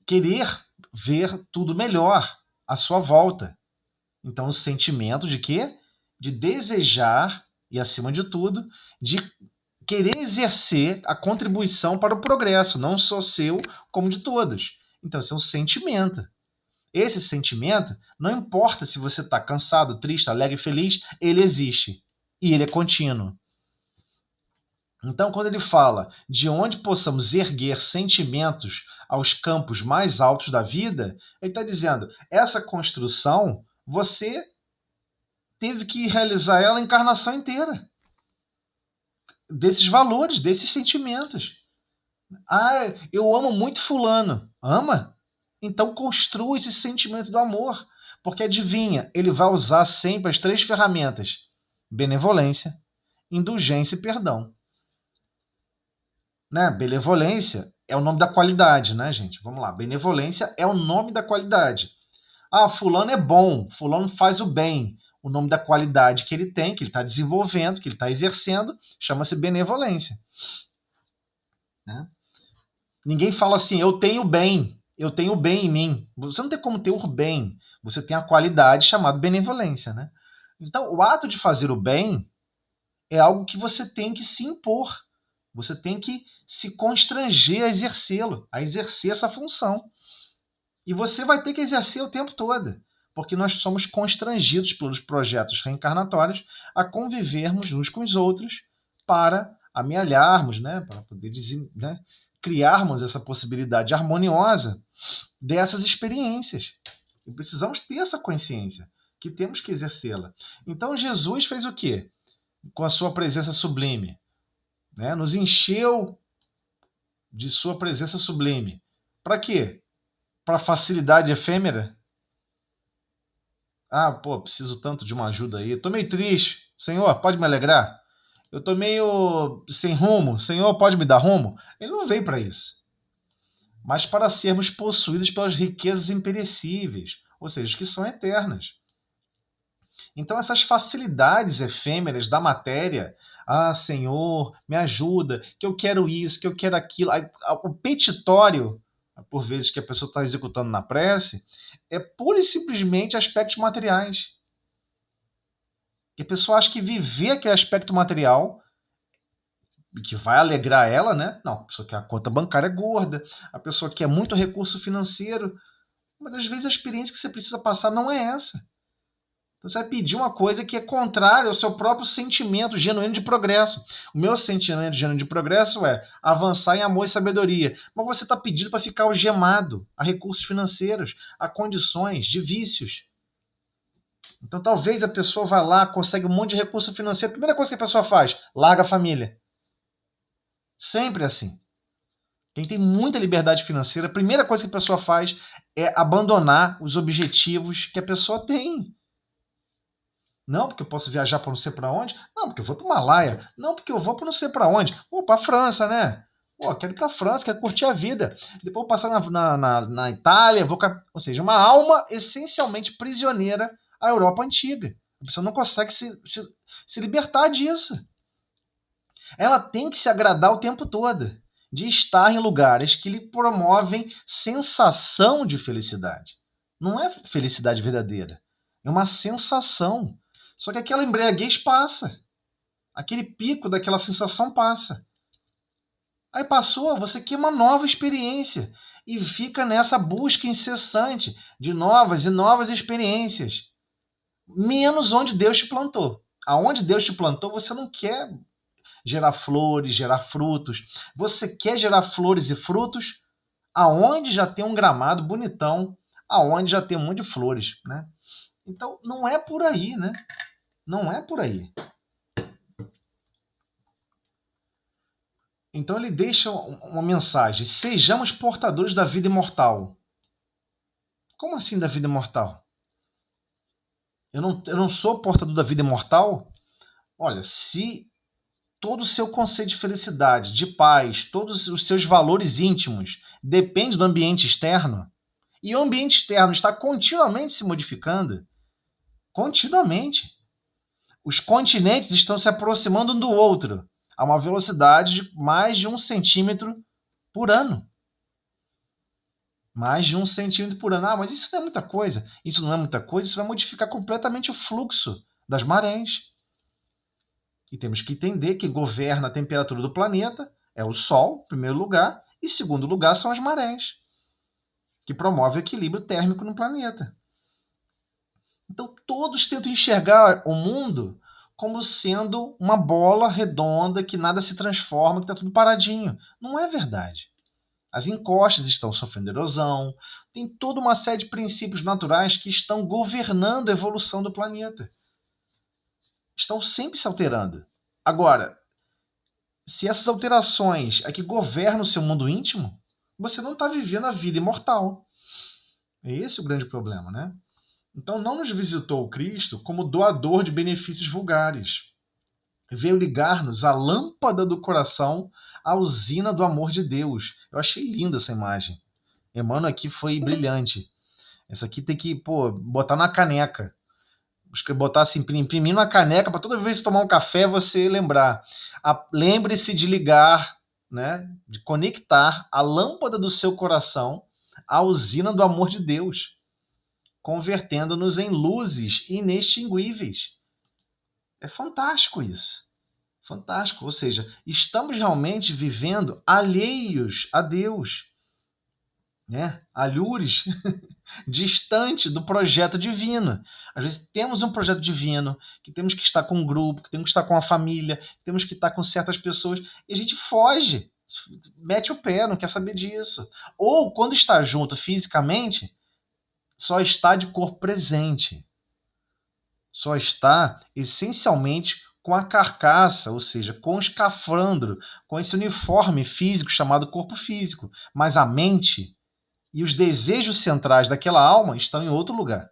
querer ver tudo melhor à sua volta. Então, o sentimento de quê? De desejar e, acima de tudo, de querer exercer a contribuição para o progresso, não só seu, como de todos. Então, esse é um sentimento. Esse sentimento, não importa se você está cansado, triste, alegre, feliz, ele existe. E ele é contínuo. Então, quando ele fala de onde possamos erguer sentimentos aos campos mais altos da vida, ele está dizendo, essa construção, você teve que realizar ela a encarnação inteira. Desses valores, desses sentimentos. Ah, eu amo muito fulano. Ama? Então construa esse sentimento do amor. Porque adivinha, ele vai usar sempre as 3 ferramentas: benevolência, indulgência e perdão. Né? Benevolência é o nome da qualidade, né, gente? Vamos lá. Benevolência é o nome da qualidade. Ah, fulano é bom, fulano faz o bem. O nome da qualidade que ele tem, que ele está desenvolvendo, que ele está exercendo, chama-se benevolência. Né? Ninguém fala assim, eu tenho bem em mim. Você não tem como ter o bem, você tem a qualidade chamada benevolência. Né? Então, o ato de fazer o bem é algo que você tem que se impor. Você tem que se constranger a exercê-lo, a exercer essa função. E você vai ter que exercer o tempo todo, porque nós somos constrangidos pelos projetos reencarnatórios a convivermos uns com os outros para amealharmos, né, para poder criarmos essa possibilidade harmoniosa dessas experiências. E precisamos ter essa consciência, que temos que exercê-la. Então Jesus fez o quê? Com a sua presença sublime, né? Nos encheu de sua presença sublime. Para quê? Para facilidade efêmera? Ah, pô, preciso tanto de uma ajuda aí. Tô meio triste. Senhor, pode me alegrar? Eu tô meio sem rumo. Senhor, pode me dar rumo? Ele não veio para isso. Mas para sermos possuídos pelas riquezas imperecíveis, ou seja, que são eternas. Então, essas facilidades efêmeras da matéria, ah, Senhor, me ajuda, que eu quero isso, que eu quero aquilo, o petitório, por vezes que a pessoa está executando na prece, é pura e simplesmente aspectos materiais. E a pessoa acha que viver aquele aspecto material, que vai alegrar ela, né? Não, a pessoa quer a conta bancária gorda, a pessoa quer muito recurso financeiro, mas às vezes a experiência que você precisa passar não é essa. Você vai pedir uma coisa que é contrária ao seu próprio sentimento genuíno de progresso. O meu sentimento genuíno de progresso é avançar em amor e sabedoria. Mas você está pedindo para ficar algemado a recursos financeiros, a condições de vícios. Então talvez a pessoa vá lá, consegue um monte de recurso financeiro. A primeira coisa que a pessoa faz, larga a família. Sempre assim. Quem tem muita liberdade financeira, a primeira coisa que a pessoa faz é abandonar os objetivos que a pessoa tem. Não, porque eu posso viajar para não sei para onde. Não, porque eu vou para o Himalaia. Não, porque eu vou para não sei para onde. Vou para a França, né? Pô, quero ir para a França, quero curtir a vida. Depois vou passar na Itália. Ou seja, uma alma essencialmente prisioneira à Europa antiga. A pessoa não consegue se libertar disso. Ela tem que se agradar o tempo todo de estar em lugares que lhe promovem sensação de felicidade. Não é felicidade verdadeira. É uma sensação. Só que aquela embriaguez passa. Aquele pico daquela sensação passa. Aí passou, você quer uma nova experiência. E fica nessa busca incessante de novas e novas experiências. Menos onde Deus te plantou. Aonde Deus te plantou, você não quer gerar flores, gerar frutos. Você quer gerar flores e frutos aonde já tem um gramado bonitão, aonde já tem um monte de flores, né? Então, não é por aí, né? Não é por aí. Então ele deixa uma mensagem: sejamos portadores da vida imortal. Como assim da vida imortal? Eu não sou portador da vida imortal? Olha, se todo o seu conceito de felicidade, de paz, todos os seus valores íntimos depende do ambiente externo, e o ambiente externo está continuamente se modificando, continuamente. Os continentes estão se aproximando um do outro a uma velocidade de mais de 1 centímetro por ano. Mais de 1 centímetro por ano. Ah, mas isso não é muita coisa. Isso não é muita coisa, isso vai modificar completamente o fluxo das marés. E temos que entender que governa a temperatura do planeta é o Sol, em primeiro lugar, e segundo lugar são as marés, que promovem o equilíbrio térmico no planeta. Então todos tentam enxergar o mundo como sendo uma bola redonda que nada se transforma, que está tudo paradinho. Não é verdade. As encostas estão sofrendo erosão, tem toda uma série de princípios naturais que estão governando a evolução do planeta. Estão sempre se alterando. Agora, se essas alterações é que governam o seu mundo íntimo, você não está vivendo a vida imortal. É esse o grande problema, né? Então não nos visitou o Cristo como doador de benefícios vulgares. Veio ligar-nos a lâmpada do coração, a usina do amor de Deus. Eu achei linda essa imagem. Emmanuel aqui foi brilhante. Essa aqui tem que, botar na caneca. Botar assim, imprimir na caneca para toda vez que tomar um café você lembrar. Lembre-se de ligar, né, de conectar a lâmpada do seu coração à usina do amor de Deus, convertendo-nos em luzes inextinguíveis. É fantástico isso. Fantástico. Ou seja, estamos realmente vivendo alheios a Deus, né? Alhures distante do projeto divino. Às vezes temos um projeto divino, que temos que estar com um grupo, que temos que estar com a família, que temos que estar com certas pessoas, e a gente foge, mete o pé, não quer saber disso. Ou quando está junto fisicamente, só está de corpo presente. Só está essencialmente com a carcaça, ou seja, com o escafandro, com esse uniforme físico chamado corpo físico. Mas a mente e os desejos centrais daquela alma estão em outro lugar.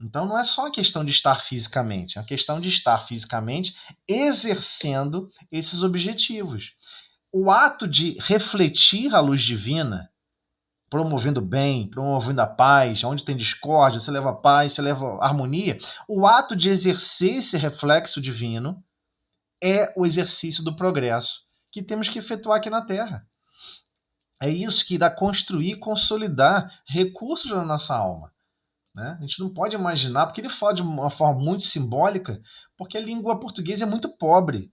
Então não é só a questão de estar fisicamente, é a questão de estar fisicamente exercendo esses objetivos. O ato de refletir a luz divina, promovendo o bem, promovendo a paz, onde tem discórdia, você leva a paz, você leva a harmonia. O ato de exercer esse reflexo divino é o exercício do progresso que temos que efetuar aqui na Terra. É isso que irá construir e consolidar recursos na nossa alma. Né? A gente não pode imaginar, porque ele fala de uma forma muito simbólica, porque a língua portuguesa é muito pobre.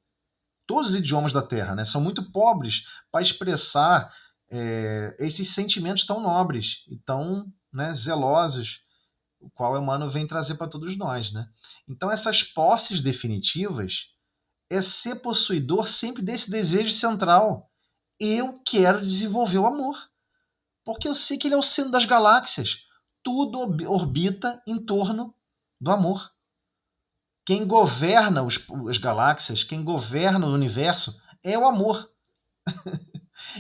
Todos os idiomas da Terra, né, são muito pobres para expressar esses sentimentos tão nobres e tão, né, zelosos, o qual Emmanuel vem trazer para todos nós. Né? Então, essas posses definitivas é ser possuidor sempre desse desejo central. Eu quero desenvolver o amor, porque eu sei que ele é o centro das galáxias. Tudo orbita em torno do amor. Quem governa as galáxias, quem governa o universo é o amor.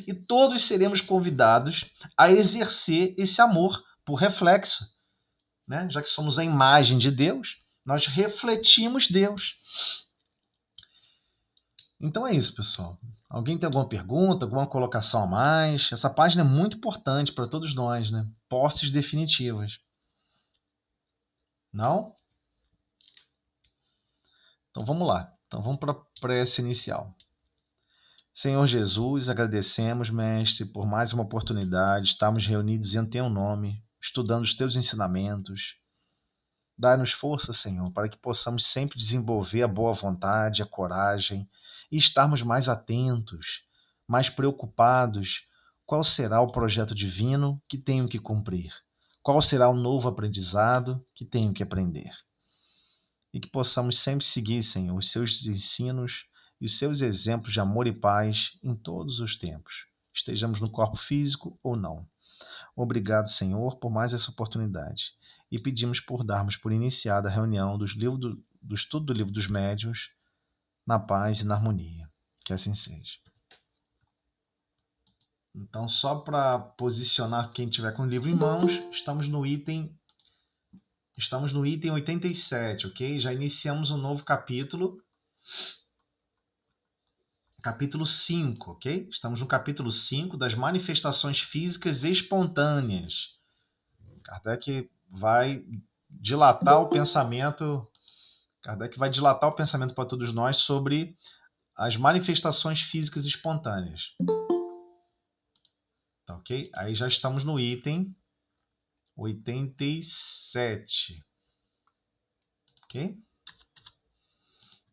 E todos seremos convidados a exercer esse amor por reflexo. Né? Já que somos a imagem de Deus, nós refletimos Deus. Então é isso, pessoal. Alguém tem alguma pergunta, alguma colocação a mais? Essa página é muito importante para todos nós, né? Posses definitivas. Não? Então vamos lá. Então vamos para a prece inicial. Senhor Jesus, agradecemos, Mestre, por mais uma oportunidade. Estamos reunidos em Teu nome, estudando os Teus ensinamentos. Dá-nos força, Senhor, para que possamos sempre desenvolver a boa vontade, a coragem e estarmos mais atentos, mais preocupados. Qual será o projeto divino que tenho que cumprir? Qual será o novo aprendizado que tenho que aprender? E que possamos sempre seguir, Senhor, os seus ensinos e os seus exemplos de amor e paz em todos os tempos, estejamos no corpo físico ou não. Obrigado, Senhor, por mais essa oportunidade. E pedimos por darmos por iniciada a reunião do estudo do Livro dos Médiuns, na paz e na harmonia. Que assim seja. Então, só para posicionar quem tiver com o livro em mãos, estamos no item 87, ok? Já iniciamos um novo capítulo, capítulo 5, ok? Estamos no capítulo 5 das manifestações físicas espontâneas. Kardec vai dilatar o pensamento para todos nós sobre as manifestações físicas espontâneas. Tá, ok? Aí já estamos no item 87. Ok?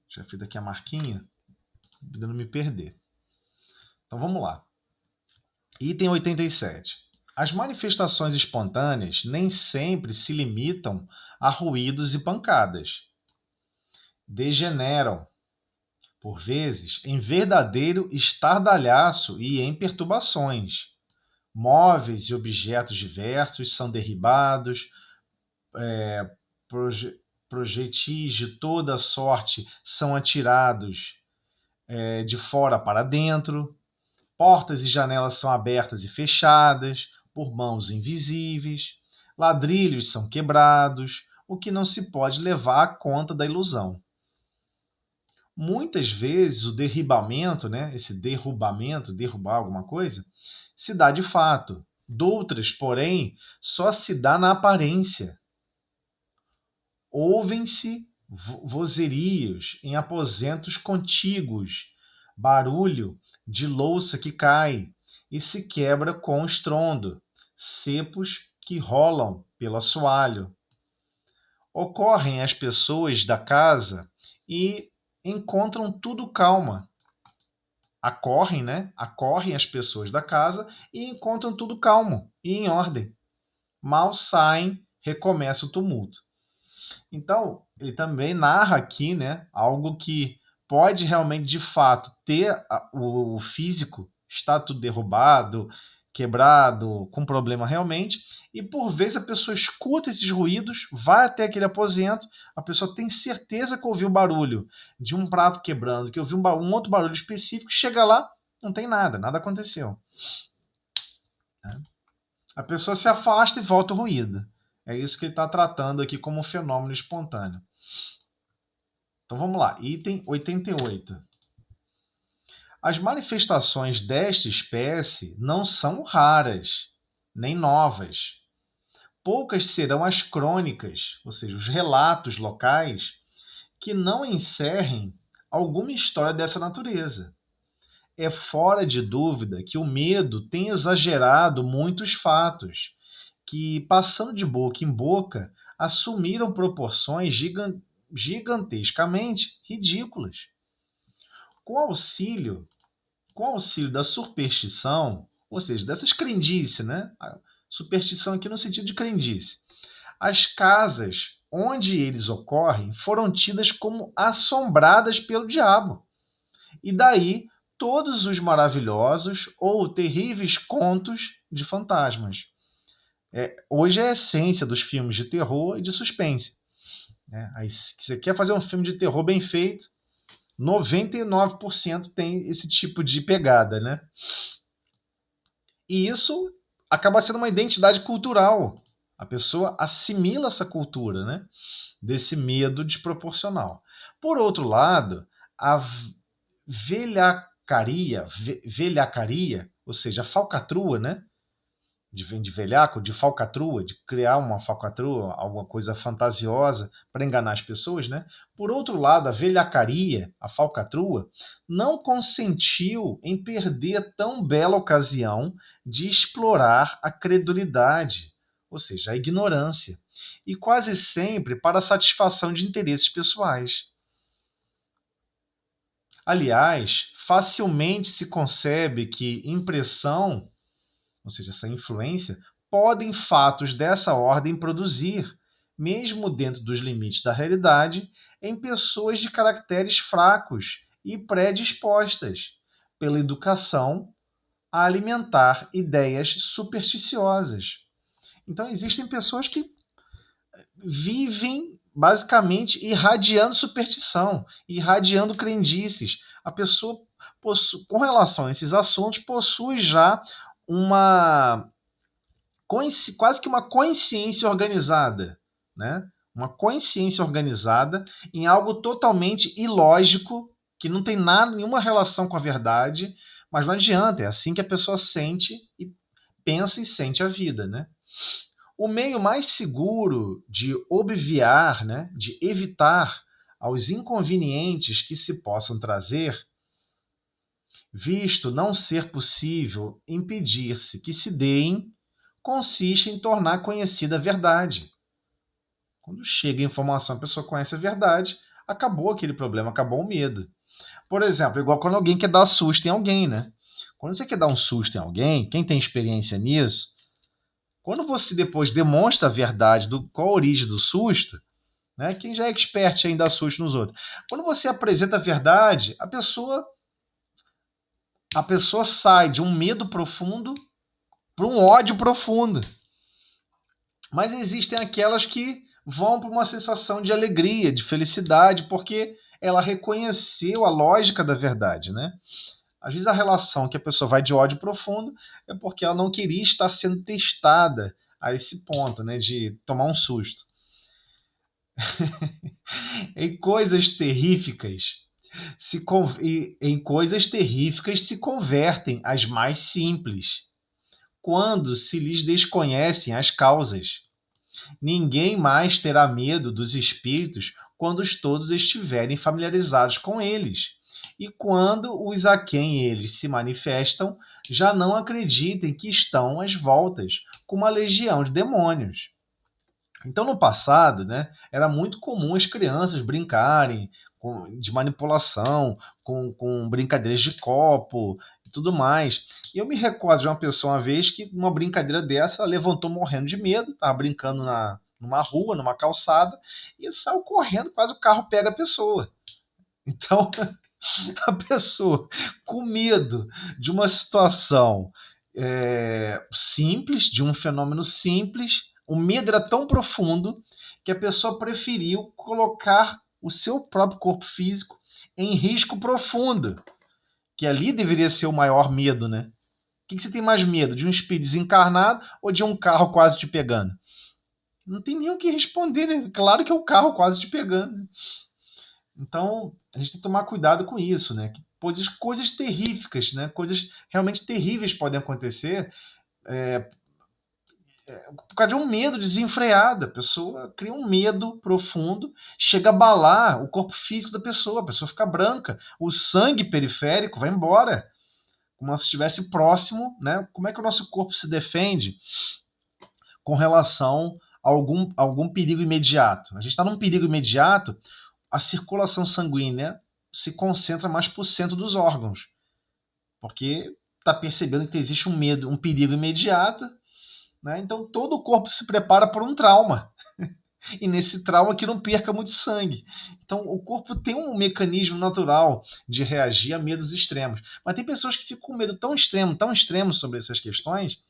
Já fiz aqui a marquinha, para não me perder. Então vamos lá. Item 87. As manifestações espontâneas nem sempre se limitam a ruídos e pancadas. Degeneram, por vezes, em verdadeiro estardalhaço e em perturbações. Móveis e objetos diversos são derribados, projetis de toda sorte são atirados de fora para dentro, portas e janelas são abertas e fechadas por mãos invisíveis, ladrilhos são quebrados, o que não se pode levar à conta da ilusão. Muitas vezes o derribamento, esse derrubar alguma coisa, se dá de fato. Doutras, porém, só se dá na aparência. Ouvem-se vozerios em aposentos contíguos, barulho de louça que cai e se quebra com estrondo, cepos que rolam pelo assoalho. Ocorrem às pessoas da casa e encontram tudo calma. Acorrem as pessoas da casa e encontram tudo calmo e em ordem. Mal saem, recomeça o tumulto. Então, ele também narra aqui, algo que pode realmente, de fato, ter o físico, está tudo derrubado, quebrado, com problema realmente, e por vezes a pessoa escuta esses ruídos, vai até aquele aposento, a pessoa tem certeza que ouviu o barulho de um prato quebrando, que ouviu um outro barulho específico, chega lá, não tem nada aconteceu. A pessoa se afasta e volta o ruído. É isso que ele está tratando aqui como um fenômeno espontâneo. Então vamos lá, item 88. As manifestações desta espécie não são raras, nem novas. Poucas serão as crônicas, ou seja, os relatos locais, que não encerrem alguma história dessa natureza. É fora de dúvida que o medo tem exagerado muitos fatos, que, passando de boca em boca, assumiram proporções gigantescamente ridículas. Com auxílio da superstição, ou seja, dessas crendices, A superstição aqui no sentido de crendice. As casas onde eles ocorrem foram tidas como assombradas pelo diabo. E daí todos os maravilhosos ou terríveis contos de fantasmas. Hoje é a essência dos filmes de terror e de suspense. Aí, se você quer fazer um filme de terror bem feito, 99% tem esse tipo de pegada, E isso acaba sendo uma identidade cultural. A pessoa assimila essa cultura, desse medo desproporcional. Por outro lado, a velhacaria, ou seja, a falcatrua, de velhaco, de falcatrua, de criar uma falcatrua, alguma coisa fantasiosa para enganar as pessoas, Por outro lado, a velhacaria, a falcatrua, não consentiu em perder tão bela ocasião de explorar a credulidade, ou seja, a ignorância, e quase sempre para a satisfação de interesses pessoais. Aliás, facilmente se concebe que impressão, ou seja, essa influência, podem fatos dessa ordem produzir, mesmo dentro dos limites da realidade, em pessoas de caracteres fracos e predispostas, pela educação, a alimentar ideias supersticiosas. Então, existem pessoas que vivem basicamente irradiando superstição, irradiando crendices. A pessoa, com relação a esses assuntos, possui já uma quase que uma consciência organizada, né? Uma consciência organizada em algo totalmente ilógico, que não tem nada, nenhuma relação com a verdade, mas não adianta, é assim que a pessoa sente e pensa e sente a vida, né? O meio mais seguro de obviar, né, de evitar aos inconvenientes que se possam trazer, visto não ser possível impedir-se que se deem, consiste em tornar conhecida a verdade. Quando chega a informação, a pessoa conhece a verdade, acabou aquele problema, acabou o medo. Por exemplo, igual quando alguém quer dar susto em alguém, né? Quando você quer dar um susto em alguém, quem tem experiência nisso, quando você depois demonstra a verdade do qual a origem do susto, né? Quem já é expert em dar susto nos outros. Quando você apresenta a verdade, a pessoa sai de um medo profundo para um ódio profundo. Mas existem aquelas que vão para uma sensação de alegria, de felicidade, porque ela reconheceu a lógica da verdade, né? Às vezes a relação que a pessoa vai de ódio profundo é porque ela não queria estar sendo testada a esse ponto, né, de tomar um susto. Em coisas terríficas em coisas terríficas se convertem as mais simples, quando se lhes desconhecem as causas. Ninguém mais terá medo dos espíritos quando todos estiverem familiarizados com eles. E quando os a quem eles se manifestam já não acreditem que estão às voltas com uma legião de demônios. Então, no passado, né, era muito comum as crianças brincarem de manipulação, com brincadeiras de copo e tudo mais. E eu me recordo de uma pessoa uma vez que, numa brincadeira dessa, ela levantou morrendo de medo, estava brincando numa rua, numa calçada, e saiu correndo, quase o carro pega a pessoa. Então, a pessoa com medo de uma situação simples, de um fenômeno simples, o medo era tão profundo que a pessoa preferiu colocar o seu próprio corpo físico em risco profundo, que ali deveria ser o maior medo, né? O que você tem mais medo? De um espírito desencarnado ou de um carro quase te pegando? Não tem nem o que responder, né? Claro que é o carro quase te pegando. Então, a gente tem que tomar cuidado com isso, né? Coisas terríficas, né? Coisas realmente terríveis podem acontecer por causa de um medo desenfreado. A pessoa cria um medo profundo, chega a abalar o corpo físico da pessoa, a pessoa fica branca, o sangue periférico vai embora, como se estivesse próximo, né? Como é que o nosso corpo se defende com relação a algum perigo imediato? A gente está num perigo imediato, a circulação sanguínea se concentra mais por cento dos órgãos, porque está percebendo que existe um medo, um perigo imediato, né? Então todo o corpo se prepara para um trauma. E nesse trauma que não perca muito sangue. Então o corpo tem um mecanismo natural de reagir a medos extremos. Mas tem pessoas que ficam com medo tão extremo sobre essas questões,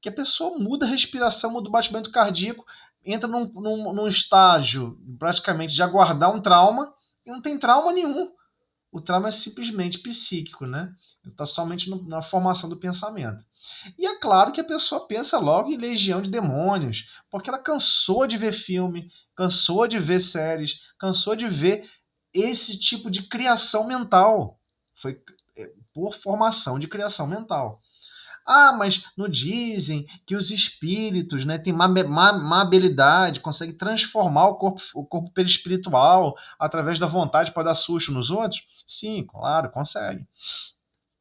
que a pessoa muda a respiração, muda o batimento cardíaco, entra num estágio praticamente de aguardar um trauma e não tem trauma nenhum. O trauma é simplesmente psíquico, né? Está somente na formação do pensamento. E é claro que a pessoa pensa logo em legião de demônios, porque ela cansou de ver filme, cansou de ver séries, cansou de ver esse tipo de criação mental. Foi por formação de criação mental. Ah, mas não dizem que os espíritos, né, têm má habilidade, conseguem transformar o corpo perispiritual através da vontade para dar susto nos outros? Sim, claro, consegue.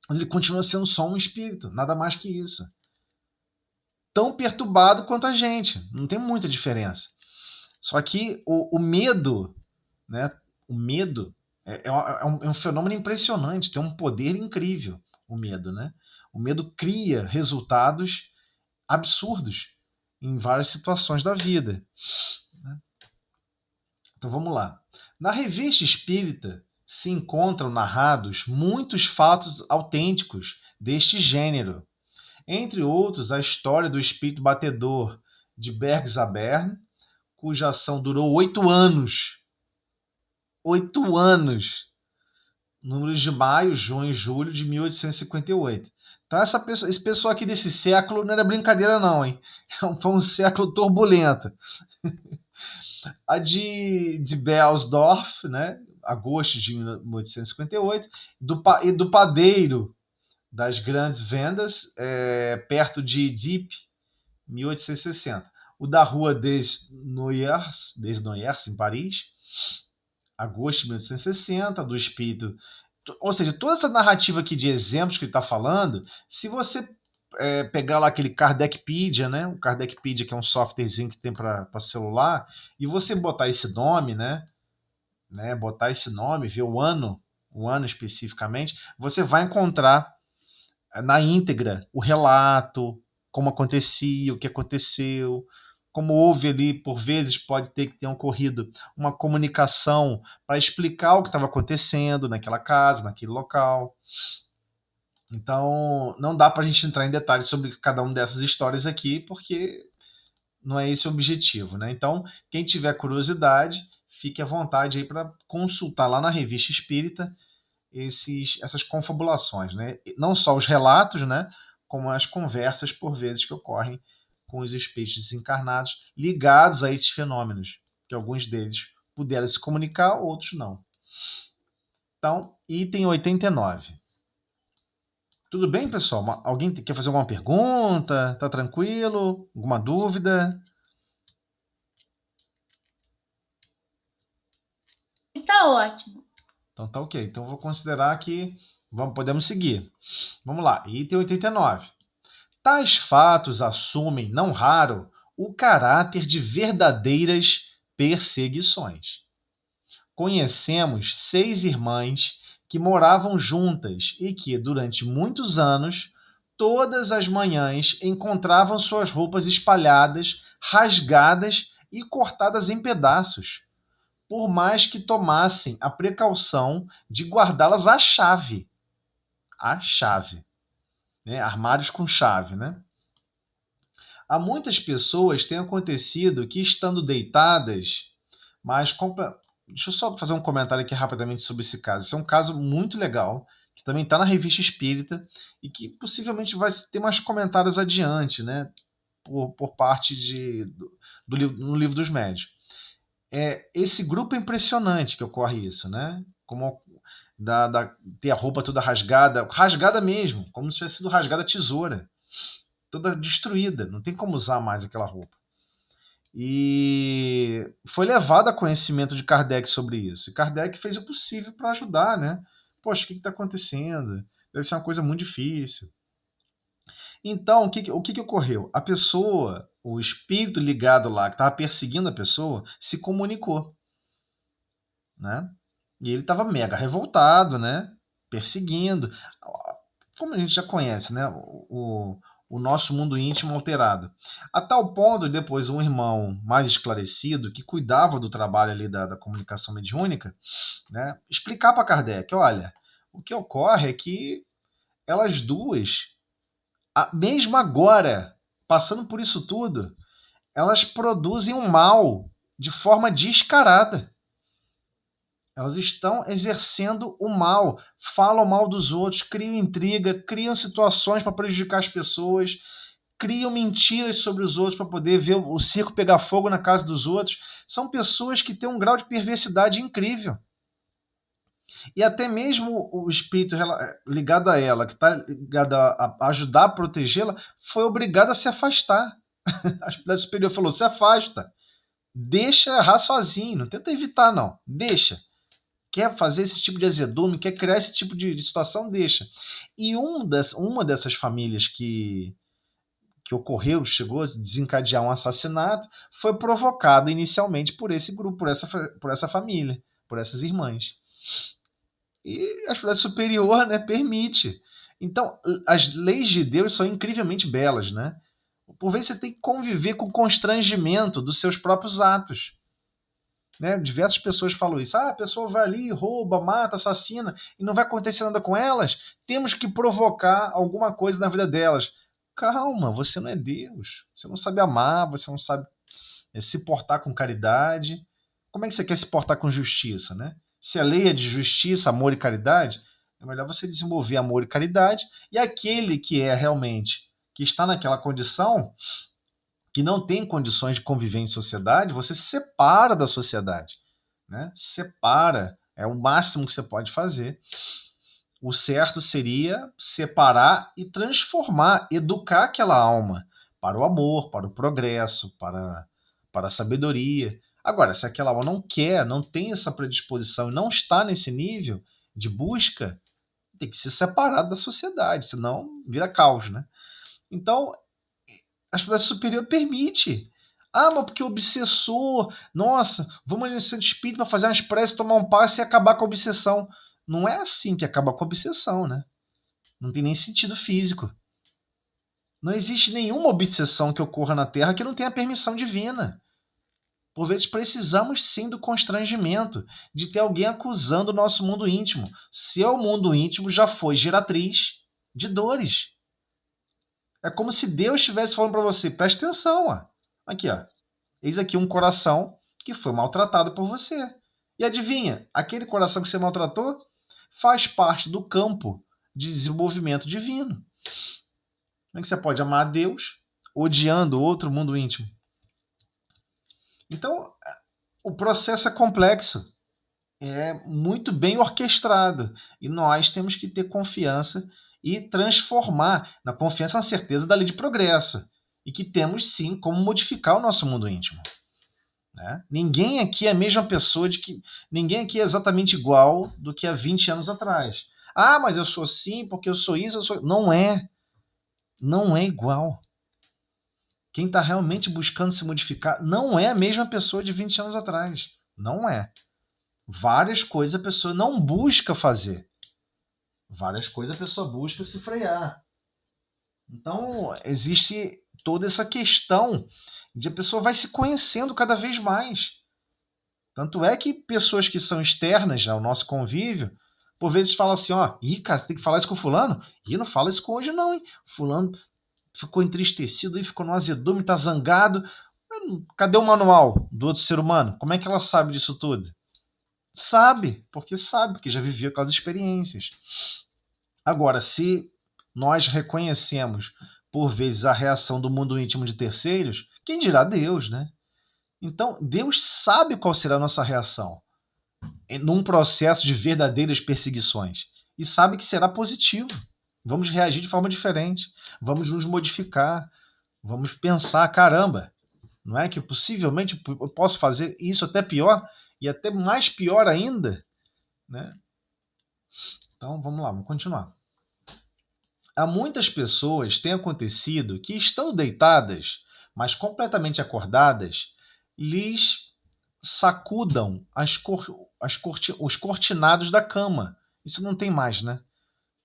Mas ele continua sendo só um espírito, nada mais que isso. Tão perturbado quanto a gente, não tem muita diferença. Só que o medo, né, o medo é um fenômeno impressionante, tem um poder incrível, o medo, né? O medo cria resultados absurdos em várias situações da vida, né? Então vamos lá. Na Revista Espírita se encontram narrados muitos fatos autênticos deste gênero, entre outros a história do espírito batedor de Bergzabern, cuja ação durou 8 anos. 8 anos! números de maio, junho e julho de 1858. Então, esse pessoal aqui desse século não era brincadeira, não, hein? Foi um século turbulento. A de Belsdorff, né? Agosto de 1858, e do padeiro das grandes vendas, perto de Dieppe, 1860. O da Rua des Noyers, em Paris, agosto de 1860, do espírito. Ou seja, toda essa narrativa aqui de exemplos que ele está falando, se você pegar lá aquele Kardecpedia, né? O Kardecpedia, que é um softwarezinho que tem para celular, e você botar esse nome, né? Botar esse nome, ver o ano especificamente, você vai encontrar na íntegra o relato, como acontecia, o que aconteceu, como houve ali, por vezes, pode ter que ter ocorrido uma comunicação para explicar o que estava acontecendo naquela casa, naquele local. Então, não dá para a gente entrar em detalhes sobre cada uma dessas histórias aqui, porque não é esse o objetivo, né? Então, quem tiver curiosidade, fique à vontade aí para consultar lá na Revista Espírita essas confabulações, né? Não só os relatos, né? Como as conversas, por vezes, que ocorrem com os espíritos desencarnados ligados a esses fenômenos, que alguns deles puderam se comunicar, outros não. Então, item 89. Tudo bem, pessoal? Alguém quer fazer alguma pergunta? Tá tranquilo? Alguma dúvida? Tá ótimo. Então tá ok. Então vou considerar que podemos seguir. Vamos lá. Item 89. Tais fatos assumem, não raro, o caráter de verdadeiras perseguições. Conhecemos 6 irmãs que moravam juntas e que, durante muitos anos, todas as manhãs encontravam suas roupas espalhadas, rasgadas e cortadas em pedaços, por mais que tomassem a precaução de guardá-las à chave. À chave. Né? Armários com chave, né? A muitas pessoas tem acontecido que, estando deitadas, mas deixa eu só fazer um comentário aqui rapidamente sobre esse caso. Esse é um caso muito legal, que também está na Revista Espírita e que possivelmente vai ter mais comentários adiante, né? Por parte no Livro dos Médiuns. Esse grupo é impressionante que ocorre isso, né? Como ter a roupa toda rasgada mesmo, como se tivesse sido rasgada a tesoura, toda destruída, não tem como usar mais aquela roupa. E foi levado a conhecimento de Kardec sobre isso. E Kardec fez o possível para ajudar, né? Poxa, o que está acontecendo? Deve ser uma coisa muito difícil. Então, o que ocorreu? A pessoa, o espírito ligado lá, que estava perseguindo a pessoa, se comunicou, né? E ele estava mega revoltado, né? Perseguindo. Como a gente já conhece, né? O nosso mundo íntimo alterado. A tal ponto, depois, um irmão mais esclarecido, que cuidava do trabalho ali da comunicação mediúnica, né? Explicar para Kardec, olha, o que ocorre é que elas duas, mesmo agora, passando por isso tudo, elas produzem um mal de forma descarada. Elas estão exercendo o mal, falam mal dos outros, criam intriga, criam situações para prejudicar as pessoas, criam mentiras sobre os outros para poder ver o circo pegar fogo na casa dos outros. São pessoas que têm um grau de perversidade incrível. E até mesmo o espírito ligado a ela, que está ligado a ajudar a protegê-la, foi obrigado a se afastar. A espírito superior falou: se afasta, deixa errar sozinho, não tenta evitar, não, deixa. Quer fazer esse tipo de azedume, quer criar esse tipo de situação, deixa. E uma dessas famílias que ocorreu, chegou a desencadear um assassinato, foi provocado inicialmente por esse grupo, por essa família, por essas irmãs. E a espiritualidade superior, né, permite. Então, as leis de Deus são incrivelmente belas, né? Por vezes você tem que conviver com o constrangimento dos seus próprios atos. Né? Diversas pessoas falam isso. A pessoa vai ali, rouba, mata, assassina e não vai acontecer nada com elas. Temos que provocar alguma coisa na vida delas. Calma, você não é Deus. Você não sabe amar, você não sabe se portar com caridade. Como é que você quer se portar com justiça, né? Se a lei é de justiça, amor e caridade, é melhor você desenvolver amor e caridade, e aquele que é realmente, que está naquela condição, que não tem condições de conviver em sociedade, você se separa da sociedade, né? Separa, é o máximo que você pode fazer. O certo seria separar e transformar, educar aquela alma para o amor, para o progresso, para a sabedoria. Agora, se aquela alma não quer, não tem essa predisposição e não está nesse nível de busca, tem que ser separado da sociedade, senão vira caos, né? Então, a experiência superior permite. Ah, mas porque o obsessor, nossa, vamos ali no centro espírita para fazer umas preces, tomar um passe e acabar com a obsessão. Não é assim que acaba com a obsessão, né? Não tem nem sentido físico. Não existe nenhuma obsessão que ocorra na Terra que não tenha permissão divina. Por vezes precisamos sim do constrangimento de ter alguém acusando o nosso mundo íntimo. Seu mundo íntimo já foi geratriz de dores. É como se Deus estivesse falando para você, presta atenção, ó. Aqui, ó. Eis aqui um coração que foi maltratado por você. E adivinha, aquele coração que você maltratou faz parte do campo de desenvolvimento divino. Como é que você pode amar a Deus odiando outro mundo íntimo? Então, o processo é complexo, é muito bem orquestrado e nós temos que ter confiança e transformar na confiança na certeza da lei de progresso e que temos sim como modificar o nosso mundo íntimo. Né? Ninguém aqui é a mesma pessoa ninguém aqui é exatamente igual do que há 20 anos atrás. Ah, mas eu sou assim porque eu sou isso, eu sou... Não é. Não é igual. Quem está realmente buscando se modificar não é a mesma pessoa de 20 anos atrás. Não é. Várias coisas a pessoa não busca fazer. Várias coisas a pessoa busca se frear. Então, existe toda essa questão de a pessoa vai se conhecendo cada vez mais. Tanto é que pessoas que são externas ao nosso convívio, por vezes falam assim, ó, ih, cara, você tem que falar isso com o fulano? Ih, não fala isso com hoje não, hein? Fulano ficou entristecido, aí ficou no azedume, tá zangado. Cadê o manual do outro ser humano? Como é que ela sabe disso tudo? Sabe, porque já viveu aquelas experiências. Agora, se nós reconhecemos, por vezes, a reação do mundo íntimo de terceiros, quem dirá Deus, né? Então, Deus sabe qual será a nossa reação num processo de verdadeiras perseguições e sabe que será positivo. Vamos reagir de forma diferente, vamos nos modificar, vamos pensar, caramba, não é que possivelmente eu posso fazer isso até pior e até mais pior ainda, né? Então, vamos lá, vamos continuar. Há muitas pessoas tem acontecido que estando deitadas, mas completamente acordadas, lhes sacudam os cortinados da cama. Isso não tem mais, né?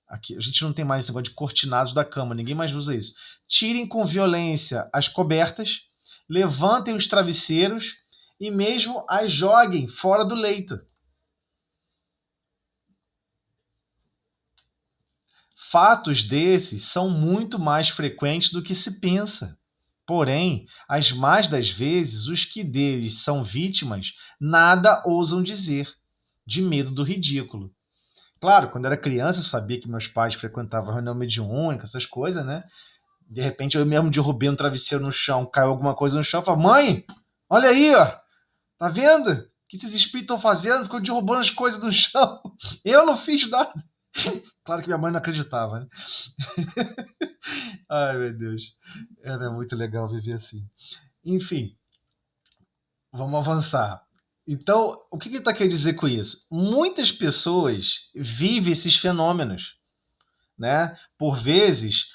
Aqui, a gente não tem mais esse negócio de cortinados da cama, ninguém mais usa isso. Tirem com violência as cobertas, levantem os travesseiros e mesmo as joguem fora do leito. Fatos desses são muito mais frequentes do que se pensa. Porém, as mais das vezes, os que deles são vítimas nada ousam dizer, de medo do ridículo. Claro, quando eu era criança, eu sabia que meus pais frequentavam reunião mediúnica, essas coisas, né? De repente, eu mesmo derrubei um travesseiro no chão, caiu alguma coisa no chão, eu falo, mãe, olha aí, ó, tá vendo? O que esses espíritos estão fazendo? Ficam derrubando as coisas no chão. Eu não fiz nada. Claro que minha mãe não acreditava, né? Ai, meu Deus. Era muito legal viver assim. Enfim, vamos avançar. Então, o que ele está querendo dizer com isso? Muitas pessoas vivem esses fenômenos, né? Por vezes,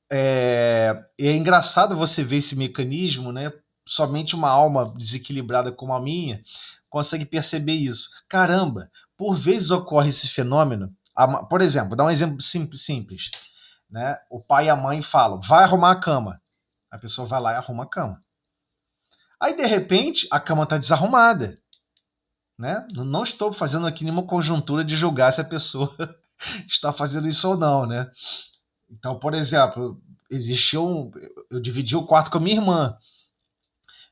é engraçado você ver esse mecanismo, né? Somente uma alma desequilibrada como a minha consegue perceber isso. Caramba, por vezes ocorre esse fenômeno. Por exemplo, vou dar um exemplo simples, né? O pai e a mãe falam, vai arrumar a cama. A pessoa vai lá e arruma a cama. Aí, de repente, a cama está desarrumada. Né? Não estou fazendo aqui nenhuma conjuntura de julgar se a pessoa está fazendo isso ou não, né? Então, por exemplo, eu dividi o quarto com a minha irmã.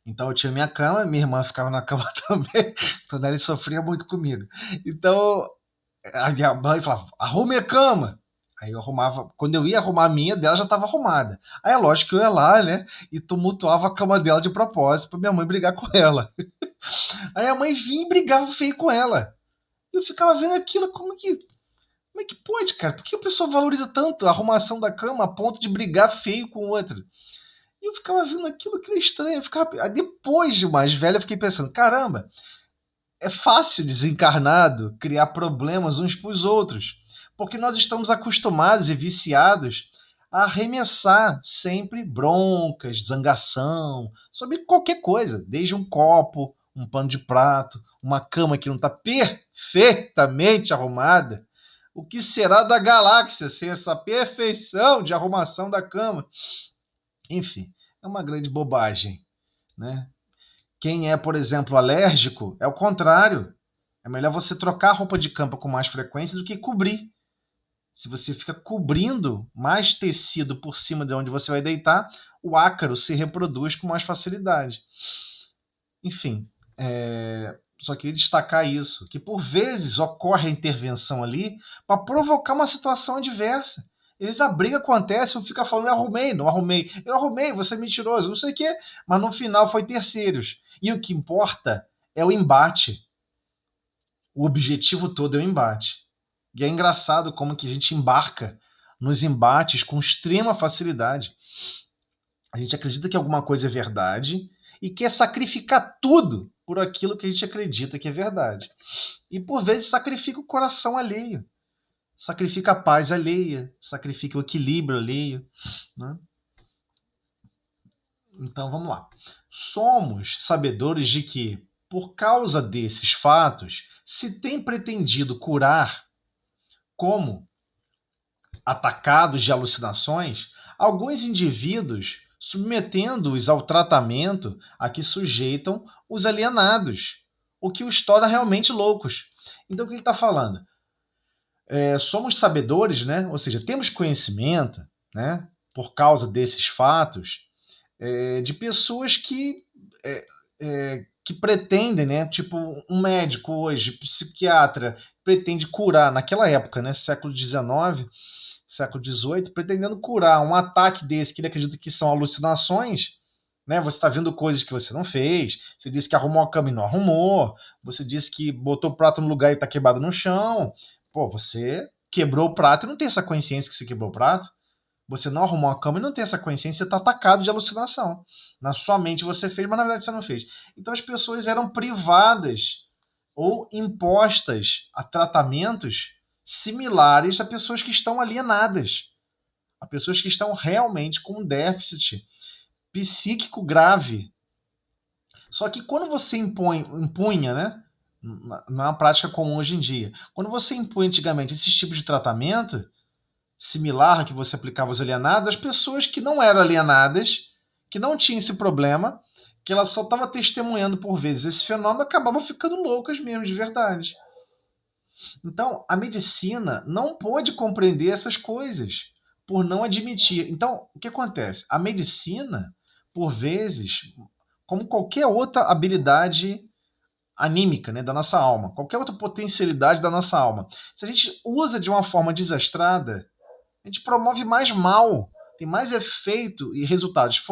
Então eu tinha minha cama, minha irmã ficava na cama também, então ela sofria muito comigo. Então a minha mãe falava, arrume a cama. Aí eu arrumava, quando eu ia arrumar a minha, dela já estava arrumada. Aí é lógico que eu ia lá, né, e tumultuava a cama dela de propósito para minha mãe brigar com ela. Aí a mãe vinha e brigava feio com ela. E eu ficava vendo aquilo, como é que pode, cara? Por que a pessoa valoriza tanto a arrumação da cama a ponto de brigar feio com o outro? E eu ficava vendo aquilo que era estranho. Aí depois de mais velho, eu fiquei pensando: caramba, é fácil desencarnado criar problemas uns para os outros. Porque nós estamos acostumados e viciados a arremessar sempre broncas, zangação, sobre qualquer coisa, desde um copo, um pano de prato, uma cama que não está perfeitamente arrumada. O que será da galáxia sem essa perfeição de arrumação da cama? Enfim, é uma grande bobagem, né? Quem é, por exemplo, alérgico, é o contrário. É melhor você trocar a roupa de cama com mais frequência do que cobrir. Se você fica cobrindo mais tecido por cima de onde você vai deitar, o ácaro se reproduz com mais facilidade. Enfim, só queria destacar isso, que por vezes ocorre a intervenção ali para provocar uma situação adversa. Eles a briga acontece, eu fico falando, eu arrumei, não arrumei, eu arrumei, você é mentiroso, não sei o quê, mas no final foi terceiros. E o que importa é o embate. O objetivo todo é o embate. E é engraçado como que a gente embarca nos embates com extrema facilidade. A gente acredita que alguma coisa é verdade e quer sacrificar tudo por aquilo que a gente acredita que é verdade. E por vezes sacrifica o coração alheio, sacrifica a paz alheia, sacrifica o equilíbrio alheio, né? Então vamos lá. Somos sabedores de que, por causa desses fatos, se tem pretendido curar, como atacados de alucinações, alguns indivíduos submetendo-os ao tratamento a que sujeitam os alienados, o que os torna realmente loucos. Então o que ele está falando? Somos sabedores, né? Ou seja, temos conhecimento, né? Por causa desses fatos, de pessoas que pretendem, né? Tipo, um médico hoje, psiquiatra, pretende curar, naquela época, né? Século XIX, século XVIII, pretendendo curar um ataque desse que ele acredita que são alucinações, né? Você está vendo coisas que você não fez, você disse que arrumou a cama e não arrumou, você disse que botou o prato no lugar e está quebrado no chão. Pô, você quebrou o prato e não tem essa consciência que você quebrou o prato. Você não arrumou a cama e não tem essa consciência, você está atacado de alucinação. Na sua mente você fez, mas na verdade você não fez. Então as pessoas eram privadas ou impostas a tratamentos similares a pessoas que estão alienadas, a pessoas que estão realmente com um déficit psíquico grave. Só que quando você impunha, né? Não é uma prática comum hoje em dia. Quando você impunha antigamente esses tipos de tratamento, similar que você aplicava aos alienados, as pessoas que não eram alienadas, que não tinham esse problema, que ela só estava testemunhando por vezes esse fenômeno, acabavam ficando loucas mesmo, de verdade. Então, a medicina não pôde compreender essas coisas, por não admitir. Então, o que acontece? A medicina, por vezes, como qualquer outra habilidade anímica, né, da nossa alma, qualquer outra potencialidade da nossa alma, se a gente usa de uma forma desastrada, a gente promove mais mal, tem mais efeito e resultados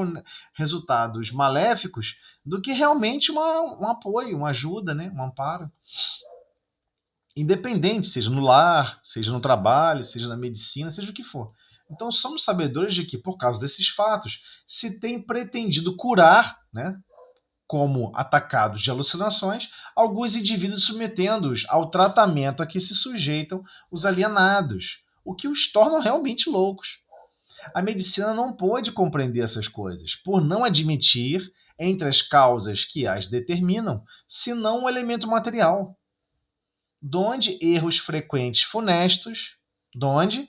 maléficos do que realmente um apoio, uma ajuda, né, um amparo. Independente, seja no lar, seja no trabalho, seja na medicina, seja o que for. Então somos sabedores de que, por causa desses fatos, se tem pretendido curar, né, como atacados de alucinações, alguns indivíduos submetendo-os ao tratamento a que se sujeitam os alienados, o que os torna realmente loucos. A medicina não pôde compreender essas coisas, por não admitir, entre as causas que as determinam, senão um elemento material, donde erros frequentes funestos, donde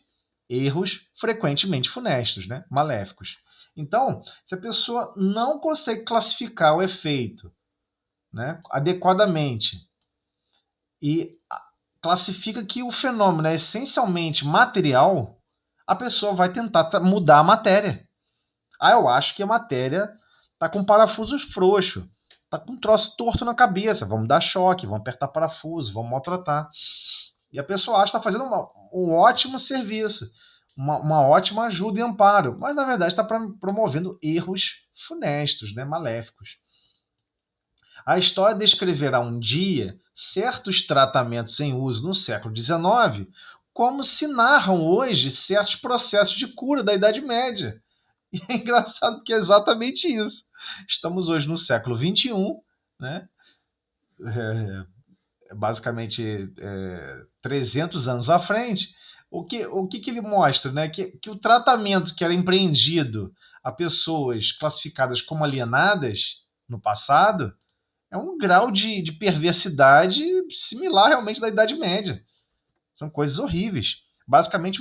erros frequentemente funestos, né? Maléficos. Então, se a pessoa não consegue classificar o efeito, né, adequadamente e classifica que o fenômeno é essencialmente material, a pessoa vai tentar mudar a matéria. Ah, eu acho que a matéria tá com parafusos frouxos, tá com um troço torto na cabeça, vamos dar choque, vamos apertar parafuso, vamos maltratar. E a pessoa acha que está fazendo um ótimo serviço, uma ótima ajuda e amparo, mas na verdade está promovendo erros funestos, né, maléficos. A história descreverá um dia certos tratamentos em uso no século XIX, como se narram hoje certos processos de cura da Idade Média. E é engraçado porque é exatamente isso. Estamos hoje no século XXI, né? Basicamente 300 anos à frente. O que ele mostra? Né? Que o tratamento que era empreendido a pessoas classificadas como alienadas no passado é um grau de perversidade similar realmente da Idade Média. São coisas horríveis. Basicamente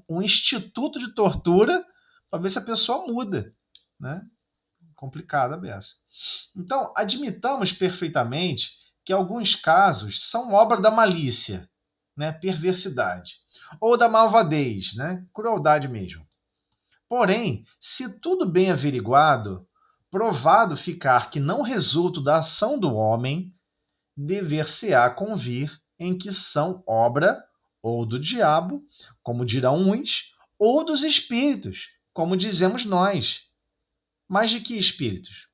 um instituto de tortura para ver se a pessoa muda. Né? Complicada a beça. Então, admitamos perfeitamente que alguns casos são obra da malícia, né? Perversidade, ou da malvadez, né? Crueldade mesmo. Porém, se tudo bem averiguado, provado ficar que não resulta da ação do homem, dever-se-á convir em que são obra ou do diabo, como dirão uns, ou dos espíritos, como dizemos nós. Mas de que espíritos?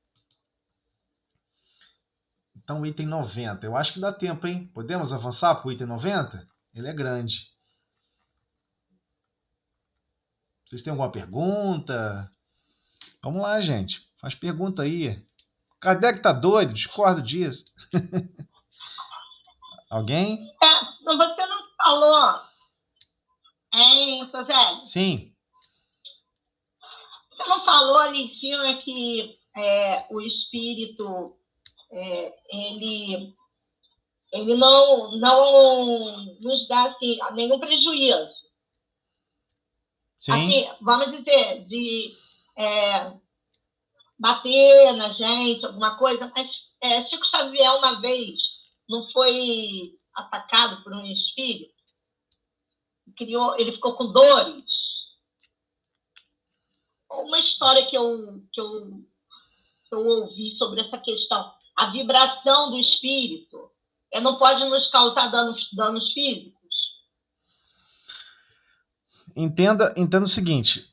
Então, o item 90. Eu acho que dá tempo, hein? Podemos avançar para o item 90? Ele é grande. Vocês têm alguma pergunta? Vamos lá, gente. Faz pergunta aí. Kardec tá doido? Discordo disso. Alguém? Você não falou, hein, José? Sim. Você não falou ali em cima que o espírito ele não nos dá assim, nenhum prejuízo. Sim. Assim, vamos dizer, de bater na gente, alguma coisa, mas Chico Xavier uma vez não foi atacado por um espírito? Ele ficou com dores. Uma história que eu ouvi sobre essa questão. A vibração do espírito não pode nos causar danos físicos? Entenda o seguinte,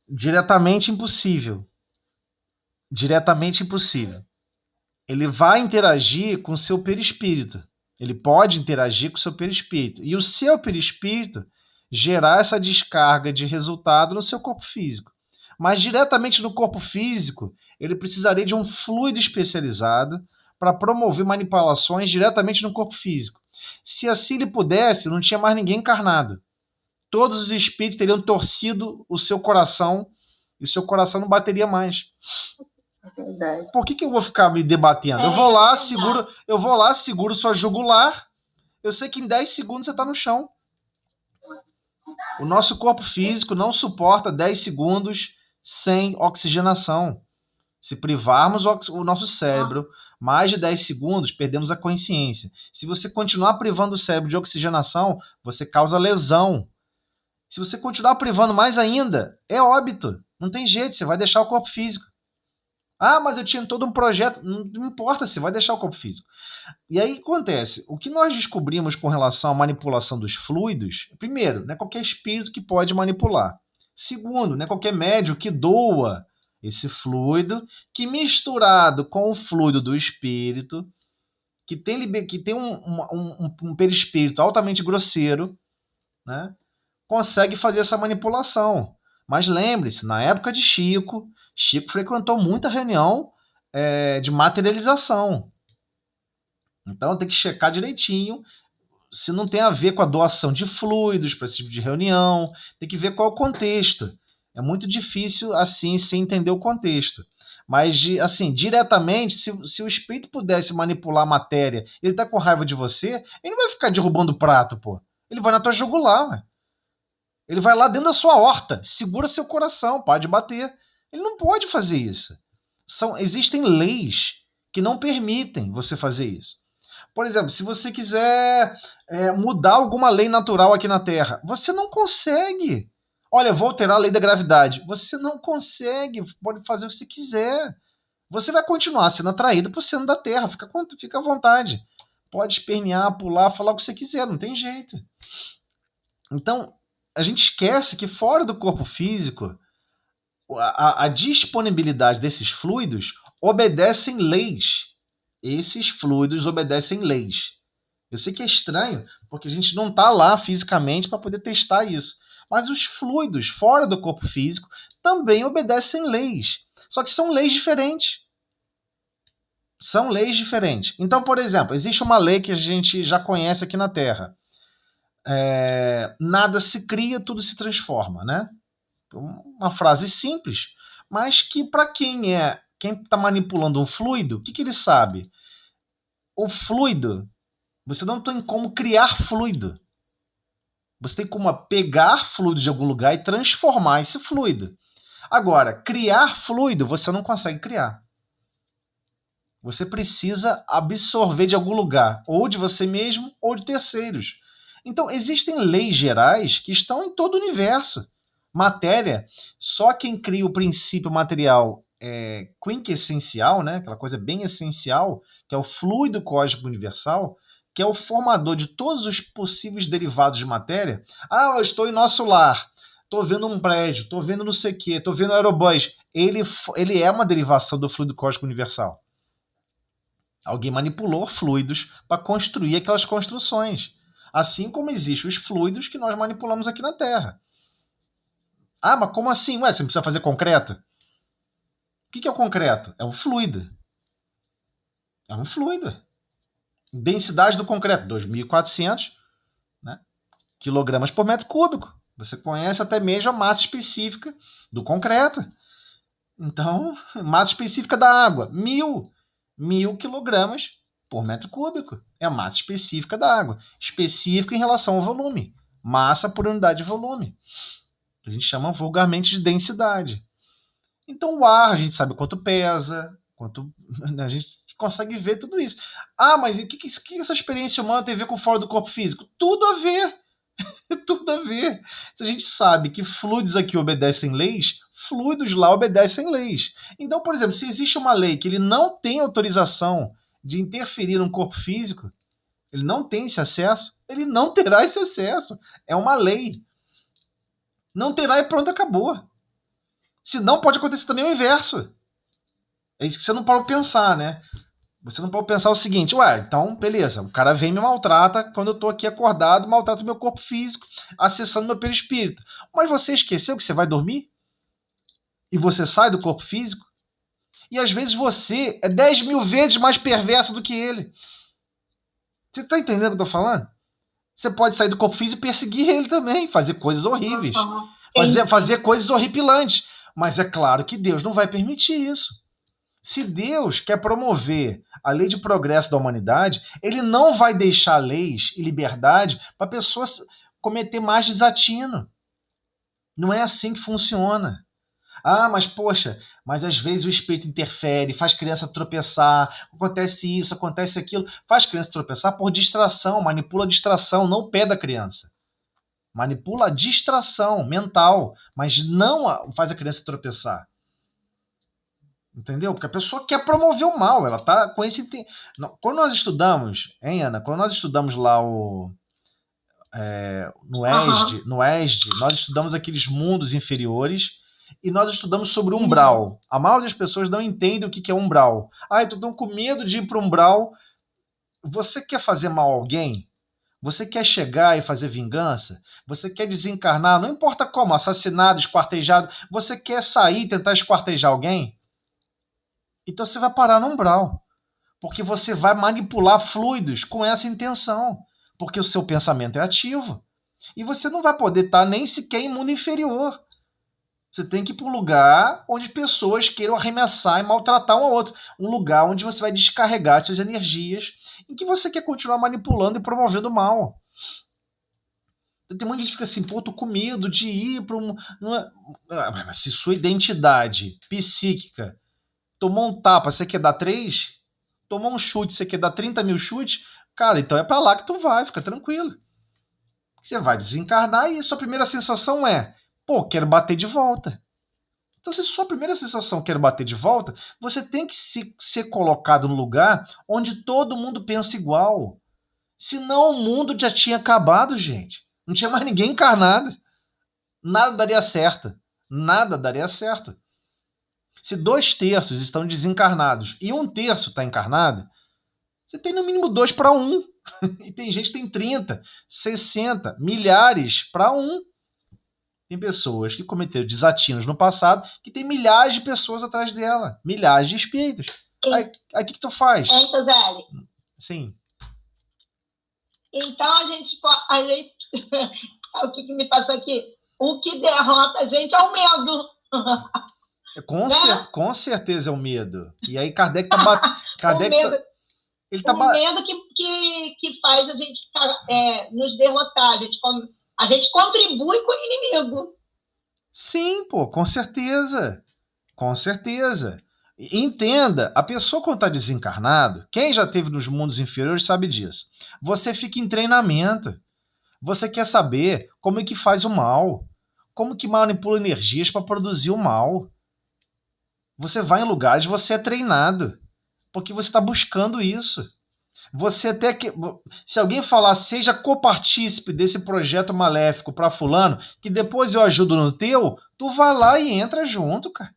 diretamente impossível. Diretamente impossível. Ele vai interagir com o seu perispírito. Ele pode interagir com o seu perispírito. E o seu perispírito gerar essa descarga de resultado no seu corpo físico. Mas diretamente no corpo físico, ele precisaria de um fluido especializado para promover manipulações diretamente no corpo físico. Se assim ele pudesse, não tinha mais ninguém encarnado. Todos os espíritos teriam torcido o seu coração e o seu coração não bateria mais. Verdade. Por que eu vou ficar me debatendo? Eu vou lá, seguro sua jugular. Eu sei que em 10 segundos você está no chão. O nosso corpo físico não suporta 10 segundos sem oxigenação. Se privarmos o nosso cérebro mais de 10 segundos, perdemos a consciência. Se você continuar privando o cérebro de oxigenação, você causa lesão. Se você continuar privando mais ainda, é óbito. Não tem jeito, você vai deixar o corpo físico. Ah, mas eu tinha todo um projeto. Não importa, você vai deixar o corpo físico. E aí acontece, o que nós descobrimos com relação à manipulação dos fluidos, primeiro, não é qualquer espírito que pode manipular. Segundo, não é qualquer médium que doa esse fluido, que misturado com o fluido do espírito, que tem um perispírito altamente grosseiro, né, consegue fazer essa manipulação. Mas lembre-se, na época de Chico frequentou muita reunião de materialização. Então tem que checar direitinho se não tem a ver com a doação de fluidos para esse tipo de reunião. Tem que ver qual é o contexto. É muito difícil assim sem entender o contexto. Mas assim, diretamente, se o espírito pudesse manipular a matéria, ele tá com raiva de você, ele não vai ficar derrubando o prato, pô. Ele vai na tua jugular, ué. Ele vai lá dentro da sua horta, segura seu coração, pode bater. Ele não pode fazer isso. Existem leis que não permitem você fazer isso. Por exemplo, se você quiser mudar alguma lei natural aqui na Terra, você não consegue. Olha, vou alterar a lei da gravidade. Você não consegue, pode fazer o que você quiser. Você vai continuar sendo atraído por centro da Terra, fica à vontade. Pode espernear, pular, falar o que você quiser, não tem jeito. Então, a gente esquece que fora do corpo físico, a disponibilidade desses fluidos obedecem leis. Esses fluidos obedecem leis. Eu sei que é estranho, porque a gente não está lá fisicamente para poder testar isso. Mas os fluidos fora do corpo físico também obedecem leis. Só que são leis diferentes. São leis diferentes. Então, por exemplo, existe uma lei que a gente já conhece aqui na Terra. Nada se cria, tudo se transforma, né? Uma frase simples, mas que para quem está manipulando um fluido, o que ele sabe? O fluido, você não tem como criar fluido. Você tem como pegar fluido de algum lugar e transformar esse fluido. Agora, criar fluido você não consegue criar. Você precisa absorver de algum lugar, ou de você mesmo, ou de terceiros. Então, existem leis gerais que estão em todo o universo. Matéria, só quem cria o princípio material quintessencial, né? Aquela coisa bem essencial, que é o fluido cósmico universal, que é o formador de todos os possíveis derivados de matéria. Ah, eu estou em nosso lar, estou vendo um prédio, estou vendo não sei o quê, estou vendo aerobus. Ele é uma derivação do fluido cósmico universal. Alguém manipulou fluidos para construir aquelas construções. Assim como existem os fluidos que nós manipulamos aqui na Terra. Ah, mas como assim? Ué, você não precisa fazer concreto? O que é o concreto? É um fluido. É um fluido. Densidade do concreto, 2.400, né, quilogramas por metro cúbico. Você conhece até mesmo a massa específica do concreto. Então, massa específica da água, 1.000 quilogramas por metro cúbico. É a massa específica da água. Específica em relação ao volume. Massa por unidade de volume. A gente chama vulgarmente de densidade. Então o ar, a gente sabe quanto pesa, a gente consegue ver tudo isso. Ah, mas o que essa experiência humana tem a ver com fora do corpo físico? Tudo a ver. Tudo a ver. Se a gente sabe que fluidos aqui obedecem leis, fluidos lá obedecem leis. Então, por exemplo, se existe uma lei que ele não tem autorização de interferir no corpo físico, ele não tem esse acesso, ele não terá esse acesso. É uma lei. Não terá e pronto, acabou. Se não, pode acontecer também o inverso. É isso que você não pode pensar, né? Você não pode pensar o seguinte, ué, então, beleza, o cara vem e me maltrata quando eu tô aqui acordado, maltrata o meu corpo físico, acessando meu perispírito. Mas você esqueceu que você vai dormir? E você sai do corpo físico? E às vezes você é 10.000 vezes mais perverso do que ele. Você tá entendendo o que eu tô falando? Você pode sair do corpo físico e perseguir ele também, fazer coisas horríveis, fazer coisas horripilantes. Mas é claro que Deus não vai permitir isso. Se Deus quer promover a lei de progresso da humanidade, ele não vai deixar leis e liberdade para pessoas cometer mais desatino. Não é assim que funciona. Ah, mas poxa, mas às vezes o espírito interfere, faz criança tropeçar, acontece isso, acontece aquilo, faz criança tropeçar por distração, manipula a distração, não o pé da criança. Manipula a distração mental, mas não faz a criança tropeçar. Entendeu? Porque a pessoa quer promover o mal, ela tá com esse... Quando nós estudamos, hein, Ana? Quando nós estudamos lá no ESD, nós estudamos aqueles mundos inferiores e nós estudamos sobre o umbral. A maioria das pessoas não entende o que é umbral. Ah, eu tô com medo de ir para o umbral. Você quer fazer mal a alguém? Você quer chegar e fazer vingança? Você quer desencarnar? Não importa como, assassinado, esquartejado. Você quer sair e tentar esquartejar alguém? Então você vai parar no umbral, porque você vai manipular fluidos com essa intenção, porque o seu pensamento é ativo. E você não vai poder estar nem sequer em mundo inferior. Você tem que ir para um lugar onde pessoas queiram arremessar e maltratar um ao outro. Um lugar onde você vai descarregar suas energias, em que você quer continuar manipulando e promovendo o mal. Então, tem muita gente que fica assim, pô, tô com medo de ir para um... Se sua identidade psíquica tomou um tapa, você quer dar 3? Tomou um chute, você quer dar 30.000 chutes? Cara, então é pra lá que tu vai, fica tranquilo. Você vai desencarnar e sua primeira sensação é Pô, quero bater de volta. Então, se sua primeira sensação quer bater de volta, você tem que ser colocado no lugar onde todo mundo pensa igual. Senão o mundo já tinha acabado, gente. Não tinha mais ninguém encarnado. Nada daria certo. Nada daria certo. Se 2/3 estão desencarnados e 1/3 está encarnado, você tem no mínimo 2 para 1. E tem gente que tem 30, 60, milhares para 1. Tem pessoas que cometeram desatinos no passado que tem milhares de pessoas atrás dela. Milhares de espíritos. Aí o que tu faz? Zé? Sim. Então a gente o que me passou aqui? O que derrota a gente é o medo. Com certeza é o medo. E aí Kardec tá batendo. O medo que faz a gente nos derrotar. A gente contribui com o inimigo. Sim, pô, com certeza. Com certeza. Entenda, a pessoa quando está desencarnado, quem já esteve nos mundos inferiores sabe disso. Você fica em treinamento. Você quer saber como é que faz o mal. Como que manipula energias para produzir o mal. Você vai em lugares, você é treinado. Porque você está buscando isso. Você até que. Se alguém falar, seja copartícipe desse projeto maléfico para fulano, que depois eu ajudo no teu, tu vai lá e entra junto, cara.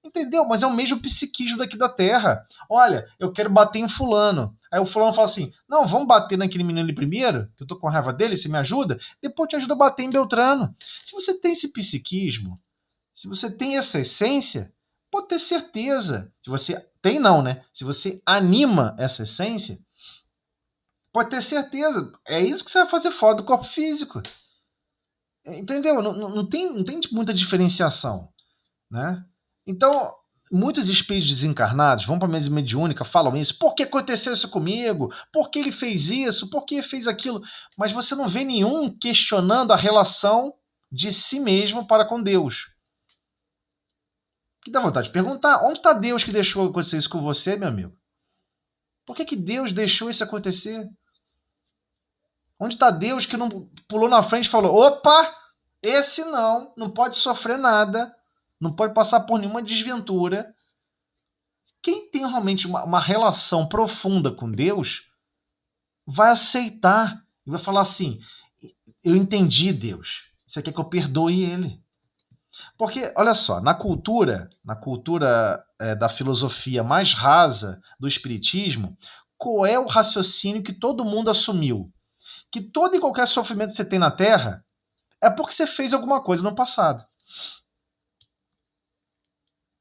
Entendeu? Mas é o mesmo psiquismo daqui da Terra. Olha, eu quero bater em fulano. Aí o fulano fala assim, não, vamos bater naquele menino ali primeiro, que eu tô com raiva dele, você me ajuda? Depois eu te ajudo a bater em Beltrano. Se você tem esse psiquismo, se você tem essa essência, pode ter certeza. Se você tem não, né? Se você anima essa essência, pode ter certeza. É isso que você vai fazer fora do corpo físico. Entendeu? Não tem muita diferenciação, né? Então, muitos espíritos desencarnados vão para a mesa mediúnica, falam isso. Por que aconteceu isso comigo? Por que ele fez isso? Por que fez aquilo? Mas você não vê nenhum questionando a relação de si mesmo para com Deus. Que dá vontade de perguntar, onde está Deus que deixou acontecer isso com você, meu amigo? Por que Deus deixou isso acontecer? Onde está Deus que não pulou na frente e falou, opa, esse não pode sofrer nada, não pode passar por nenhuma desventura. Quem tem realmente uma relação profunda com Deus vai aceitar e vai falar assim, eu entendi Deus, você quer que eu perdoe ele. Porque, olha só, na cultura da filosofia mais rasa do espiritismo, qual é o raciocínio que todo mundo assumiu? Que todo e qualquer sofrimento que você tem na Terra é porque você fez alguma coisa no passado.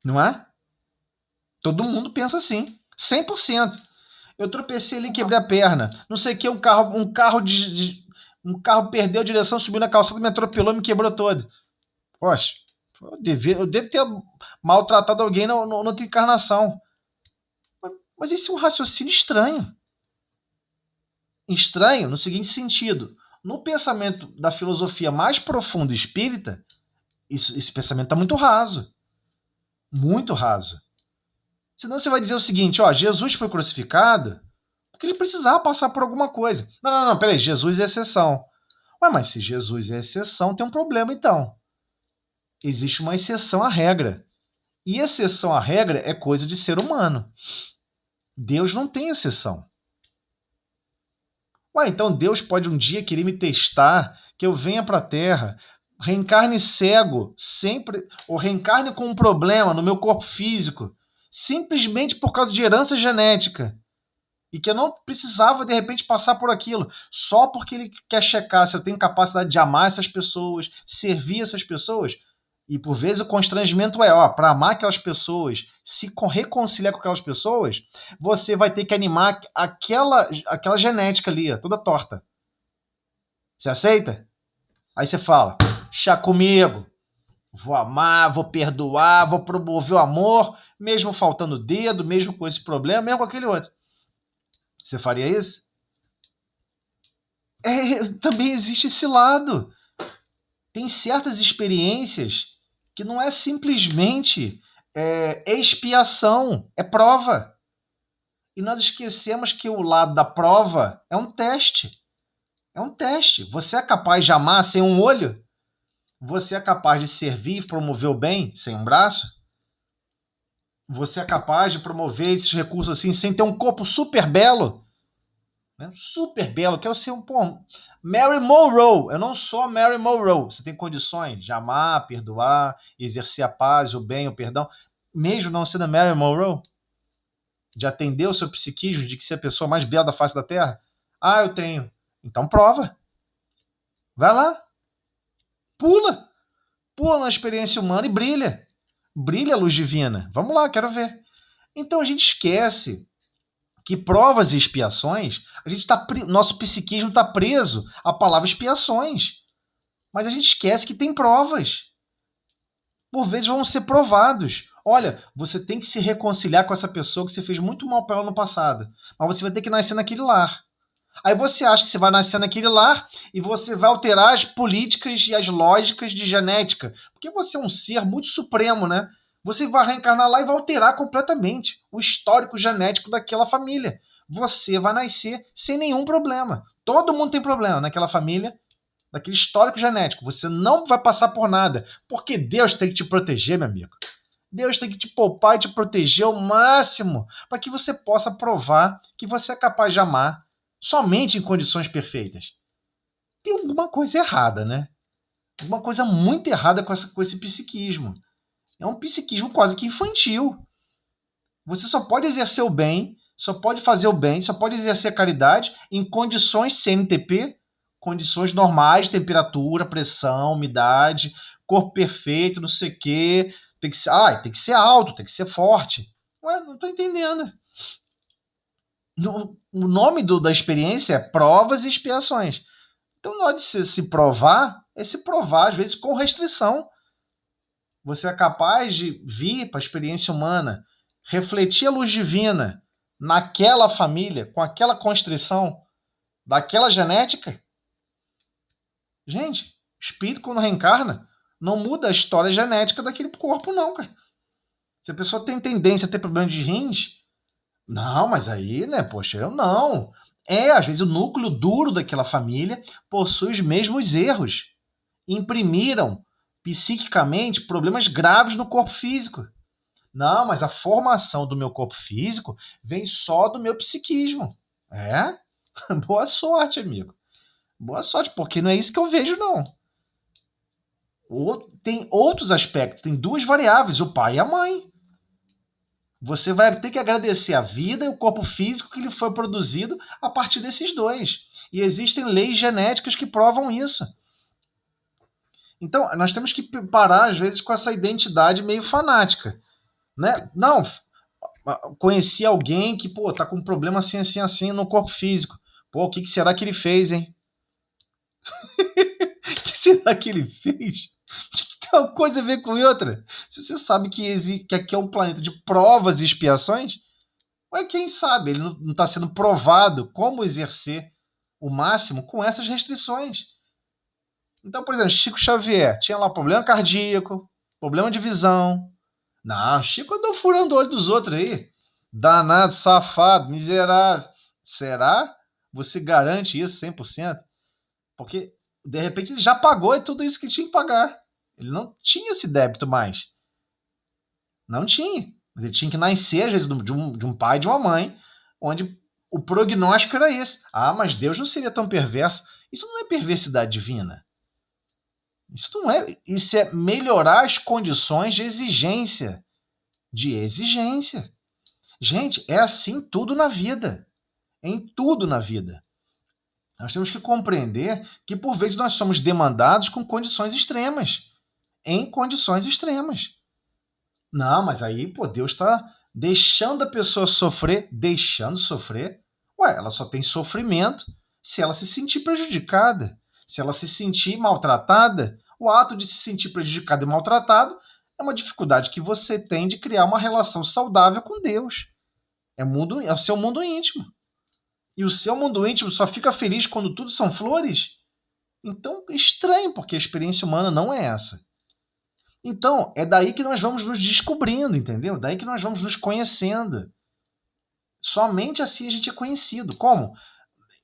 Não é? Todo mundo pensa assim. 100%. Eu tropecei ali e quebrei a perna. Não sei o que, um carro perdeu a direção, subiu na calçada, me atropelou e me quebrou todo. Poxa, eu devo ter maltratado alguém na outra encarnação. Mas esse é um raciocínio estranho. Estranho no seguinte sentido. No pensamento da filosofia mais profunda espírita, esse pensamento está muito raso. Muito raso. Senão você vai dizer o seguinte, ó, Jesus foi crucificado porque ele precisava passar por alguma coisa. Não, peraí, Jesus é exceção. Ué, mas se Jesus é exceção, tem um problema então. Existe uma exceção à regra. E exceção à regra é coisa de ser humano. Deus não tem exceção. Ué, então Deus pode um dia querer me testar, que eu venha para a Terra, reencarne cego, sempre, ou reencarne com um problema no meu corpo físico, simplesmente por causa de herança genética. E que eu não precisava, de repente, passar por aquilo. Só porque ele quer checar se eu tenho capacidade de amar essas pessoas, servir essas pessoas. E, por vezes, o constrangimento é, para amar aquelas pessoas, se reconciliar com aquelas pessoas, você vai ter que animar aquela genética ali, toda torta. Você aceita? Aí você fala, chá comigo. Vou amar, vou perdoar, vou promover o amor, mesmo faltando dedo, mesmo com esse problema, mesmo com aquele outro. Você faria isso? Também existe esse lado. Tem certas experiências que não é simplesmente expiação, é prova. E nós esquecemos que o lado da prova é um teste. É um teste. Você é capaz de amar sem um olho? Você é capaz de servir e promover o bem sem um braço? Você é capaz de promover esses recursos assim sem ter um corpo super belo? Né? Super belo. Eu quero ser Mary Monroe. Eu não sou a Mary Monroe. Você tem condições de amar, perdoar, exercer a paz, o bem, o perdão, mesmo não sendo a Mary Monroe? De atender o seu psiquismo, de que ser a pessoa mais bela da face da Terra? Ah, eu tenho. Então prova. Vai lá. Pula. Pula na experiência humana e brilha. Brilha a luz divina. Vamos lá, quero ver. Então a gente esquece que provas e expiações, nosso psiquismo está preso à palavra expiações. Mas a gente esquece que tem provas. Por vezes vão ser provados. Olha, você tem que se reconciliar com essa pessoa que você fez muito mal para ela no passado. Mas você vai ter que nascer naquele lar. Aí você acha que você vai nascer naquele lar e você vai alterar as políticas e as lógicas de genética. Porque você é um ser muito supremo, né? Você vai reencarnar lá e vai alterar completamente o histórico genético daquela família. Você vai nascer sem nenhum problema. Todo mundo tem problema naquela família, daquele histórico genético. Você não vai passar por nada. Porque Deus tem que te proteger, meu amigo. Deus tem que te poupar e te proteger ao máximo para que você possa provar que você é capaz de amar somente em condições perfeitas. Tem alguma coisa errada, né? Alguma coisa muito errada com esse psiquismo. É um psiquismo quase que infantil. Você só pode exercer o bem, só pode fazer o bem, só pode exercer a caridade em condições CNTP, condições normais de temperatura, pressão, umidade, corpo perfeito, não sei o quê. Tem que ser alto, tem que ser forte. Ué, não estou entendendo. O nome da experiência é provas e expiações. Então, na hora de se provar, é se provar, às vezes, com restrição. Você é capaz de vir para a experiência humana, refletir a luz divina naquela família, com aquela constrição, daquela genética? Gente, o espírito, quando reencarna, não muda a história genética daquele corpo, não, cara. Se a pessoa tem tendência a ter problema de rins, não, mas aí, né, poxa, eu não. Às vezes o núcleo duro daquela família possui os mesmos erros. Imprimiram psiquicamente problemas graves no corpo físico. Não, mas a formação do meu corpo físico vem só do meu psiquismo. É? Boa sorte, amigo. Boa sorte, porque não é isso que eu vejo, não. Tem outros aspectos, tem duas variáveis, o pai e a mãe. Você vai ter que agradecer a vida e o corpo físico que lhe foi produzido a partir desses dois. E existem leis genéticas que provam isso. Então, nós temos que parar, às vezes, com essa identidade meio fanática. Né? Não, conheci alguém que, tá com um problema assim, assim, assim no corpo físico. O que será que ele fez, hein? O que será que ele fez? Que tem uma coisa a ver com outra? Se você sabe que aqui é um planeta de provas e expiações, quem sabe ele não está sendo provado como exercer o máximo com essas restrições. Então, por exemplo, Chico Xavier tinha lá problema cardíaco, problema de visão. Não, Chico andou furando o olho dos outros aí. Danado, safado, miserável. Será? Você garante isso 100%? Porque, de repente, ele já pagou tudo isso que tinha que pagar. Ele não tinha esse débito mais. Não tinha. Mas ele tinha que nascer, às vezes, de um pai e de uma mãe, onde o prognóstico era esse. Ah, mas Deus não seria tão perverso. Isso não é perversidade divina. Isso não é. Isso é melhorar as condições de exigência. De exigência. Gente, é assim tudo na vida. Em tudo na vida. Nós temos que compreender que, por vezes, nós somos demandados com condições extremas. Em condições extremas. Não, mas aí, Deus está deixando a pessoa sofrer, deixando sofrer. Ela só tem sofrimento se ela se sentir prejudicada, se ela se sentir maltratada. O ato de se sentir prejudicado e maltratado é uma dificuldade que você tem de criar uma relação saudável com Deus. É o seu mundo íntimo. E o seu mundo íntimo só fica feliz quando tudo são flores? Então, é estranho, porque a experiência humana não é essa. Então, é daí que nós vamos nos descobrindo, entendeu? Daí que nós vamos nos conhecendo. Somente assim a gente é conhecido. Como?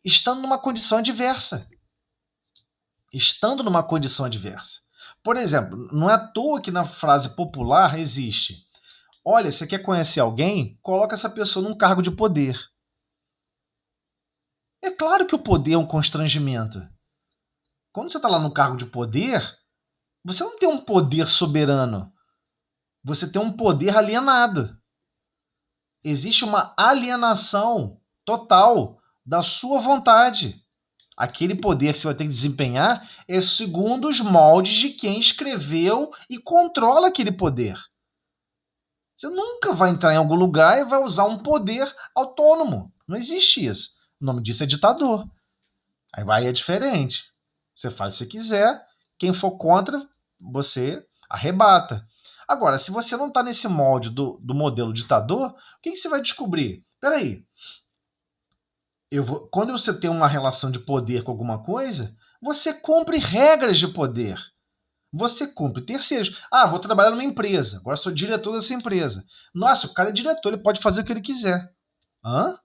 Estando numa condição adversa. Estando numa condição adversa. Por exemplo, não é à toa que na frase popular existe: olha, você quer conhecer alguém? Coloca essa pessoa num cargo de poder. É claro que o poder é um constrangimento. Quando você está lá no cargo de poder, você não tem um poder soberano. Você tem um poder alienado. Existe uma alienação total da sua vontade. Aquele poder que você vai ter que desempenhar é segundo os moldes de quem escreveu e controla aquele poder. Você nunca vai entrar em algum lugar e vai usar um poder autônomo. Não existe isso. O nome disso é ditador. Aí é diferente. Você faz o que você quiser, quem for contra, você arrebata. Agora, se você não está nesse molde do modelo ditador, o que você vai descobrir? Peraí, quando você tem uma relação de poder com alguma coisa, você cumpre regras de poder. Você cumpre terceiros. Ah, vou trabalhar numa empresa. Agora sou diretor dessa empresa. Nossa, o cara é diretor, ele pode fazer o que ele quiser. Hã?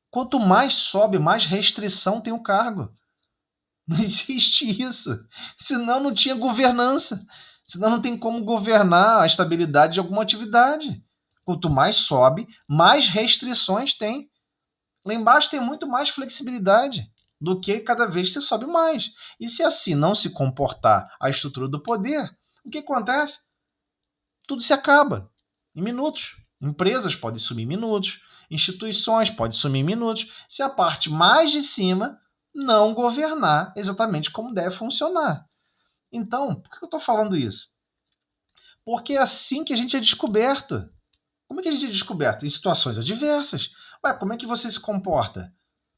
Quanto mais sobe, mais restrição tem o cargo. Não existe isso. Senão não tinha governança. Senão não tem como governar a estabilidade de alguma atividade. Quanto mais sobe, mais restrições tem. Lá embaixo tem muito mais flexibilidade do que cada vez que você sobe mais. E se assim não se comportar a estrutura do poder, o que acontece? Tudo se acaba em minutos. Empresas podem sumir em minutos, instituições podem sumir em minutos, se a parte mais de cima não governar exatamente como deve funcionar. Então, por que eu estou falando isso? Porque é assim que a gente é descoberto. Como é que a gente é descoberto? Em situações adversas. Ué, como é que você se comporta?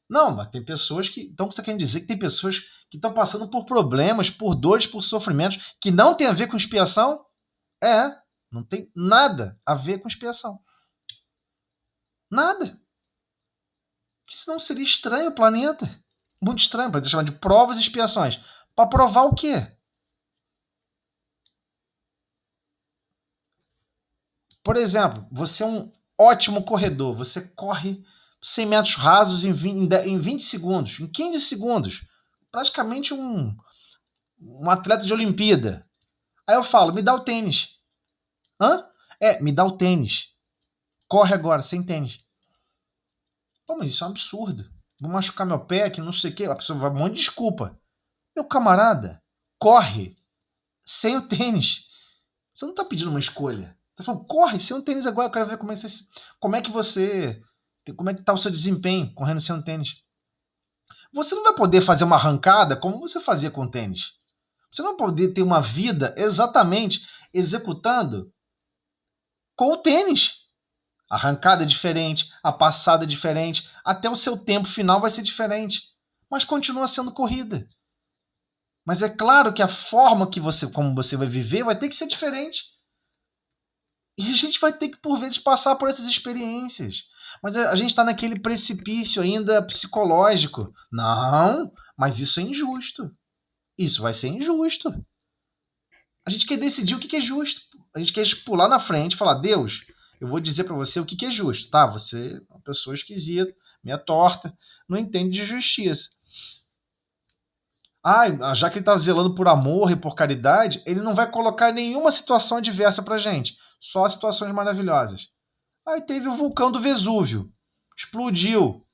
Não, mas tem pessoas que. Então, você quer dizer que tem pessoas que estão passando por problemas, por dores, por sofrimentos, que não tem a ver com expiação? É, não tem nada a ver com expiação. Nada. Que senão seria estranho o planeta. Muito estranho, para chamar de provas e expiações. Para provar o quê? Por exemplo, você é um ótimo corredor. Você corre 100 metros rasos em 20 segundos, em 15 segundos. Praticamente um atleta de Olimpíada. Aí eu falo, me dá o tênis. Hã? Me dá o tênis. Corre agora, sem tênis. Pô, mas isso é um absurdo. Vou machucar meu pé, que não sei o quê. A pessoa vai um monte de desculpa. Meu camarada, corre sem o tênis. Você não está pedindo uma escolha. Você tá falando, corre sem o tênis agora. Eu quero ver como é que está o seu desempenho correndo sem o tênis. Você não vai poder fazer uma arrancada como você fazia com o tênis. Você não vai poder ter uma vida exatamente executando com o tênis. A arrancada é diferente, a passada é diferente, até o seu tempo final vai ser diferente. Mas continua sendo corrida. Mas é claro que a forma como você vai viver vai ter que ser diferente. E a gente vai ter que, por vezes, passar por essas experiências. Mas a gente está naquele precipício ainda psicológico. Não, mas isso é injusto. Isso vai ser injusto. A gente quer decidir o que é justo. A gente quer pular na frente e falar, Deus, eu vou dizer para você o que é justo. Tá, você é uma pessoa esquisita, meia torta, não entende de justiça. Já que ele está zelando por amor e por caridade, ele não vai colocar nenhuma situação adversa pra gente. Só situações maravilhosas. Aí teve o vulcão do Vesúvio. Explodiu.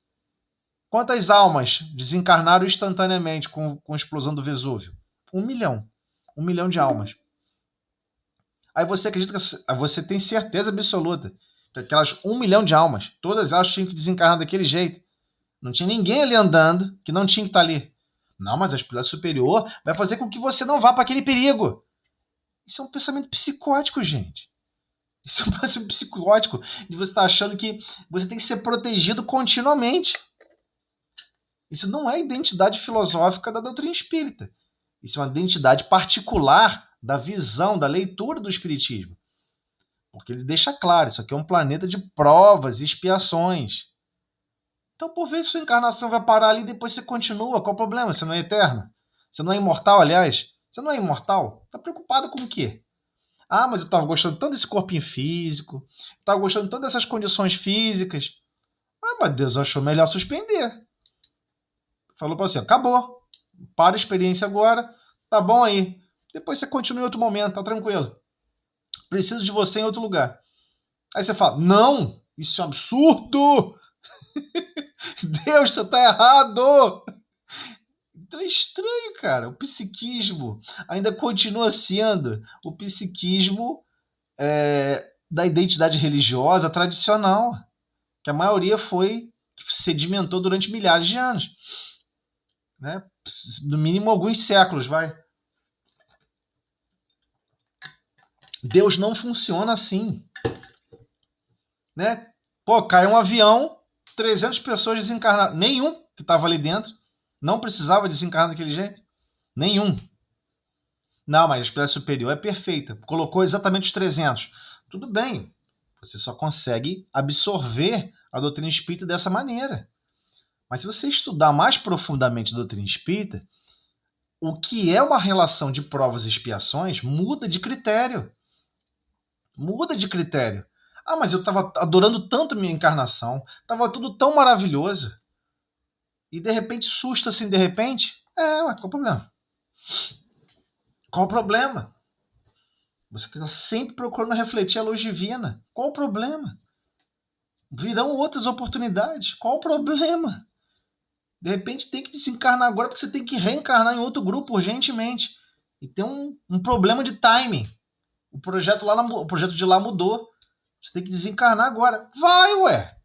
Quantas almas desencarnaram instantaneamente com a explosão do Vesúvio? 1 milhão. 1 milhão de almas. Aí você acredita que você tem certeza absoluta que aquelas 1 milhão de almas, todas elas tinham que desencarnar daquele jeito. Não tinha ninguém ali andando que não tinha que estar ali. Não, mas a espiritualidade superior vai fazer com que você não vá para aquele perigo. Isso é um pensamento psicótico, gente. Isso é um pensamento psicótico de você estar achando que você tem que ser protegido continuamente. Isso não é a identidade filosófica da doutrina espírita. Isso é uma identidade particular da visão, da leitura do espiritismo. Porque ele deixa claro, isso aqui é um planeta de provas e expiações. Então, por vezes, sua encarnação vai parar ali e depois você continua. Qual o problema? Você não é eterno? Você não é imortal, aliás? Você não é imortal? Está preocupado com o quê? Mas eu estava gostando tanto desse corpinho físico, estava gostando tanto dessas condições físicas. Mas Deus achou melhor suspender. Falou para você, acabou. Para a experiência agora, Tá bom aí. Depois você continua em outro momento, tá tranquilo. Preciso de você em outro lugar. Aí você fala, não, isso é um absurdo. Deus, você tá errado. Então é estranho, cara. O psiquismo ainda continua sendo o psiquismo da identidade religiosa tradicional, que a maioria que sedimentou durante milhares de anos. Né? No mínimo alguns séculos, vai. Deus não funciona assim. Né? Pô, caiu um avião, 300 pessoas desencarnaram. Nenhum que estava ali dentro não precisava desencarnar daquele jeito. Nenhum. Não, mas a espécie superior é perfeita. Colocou exatamente os 300. Tudo bem. Você só consegue absorver a doutrina espírita dessa maneira. Mas se você estudar mais profundamente a doutrina espírita, o que é uma relação de provas e expiações muda de critério. Muda de critério. Ah, mas eu estava adorando tanto minha encarnação, estava tudo tão maravilhoso. E de repente, susta assim, de repente? Ué, qual o problema? Qual o problema? Você está sempre procurando refletir a luz divina. Qual o problema? Virão outras oportunidades. Qual o problema? De repente tem que desencarnar agora porque você tem que reencarnar em outro grupo urgentemente. E tem um problema de timing. O projeto de lá mudou. Você tem que desencarnar agora. Vai, ué.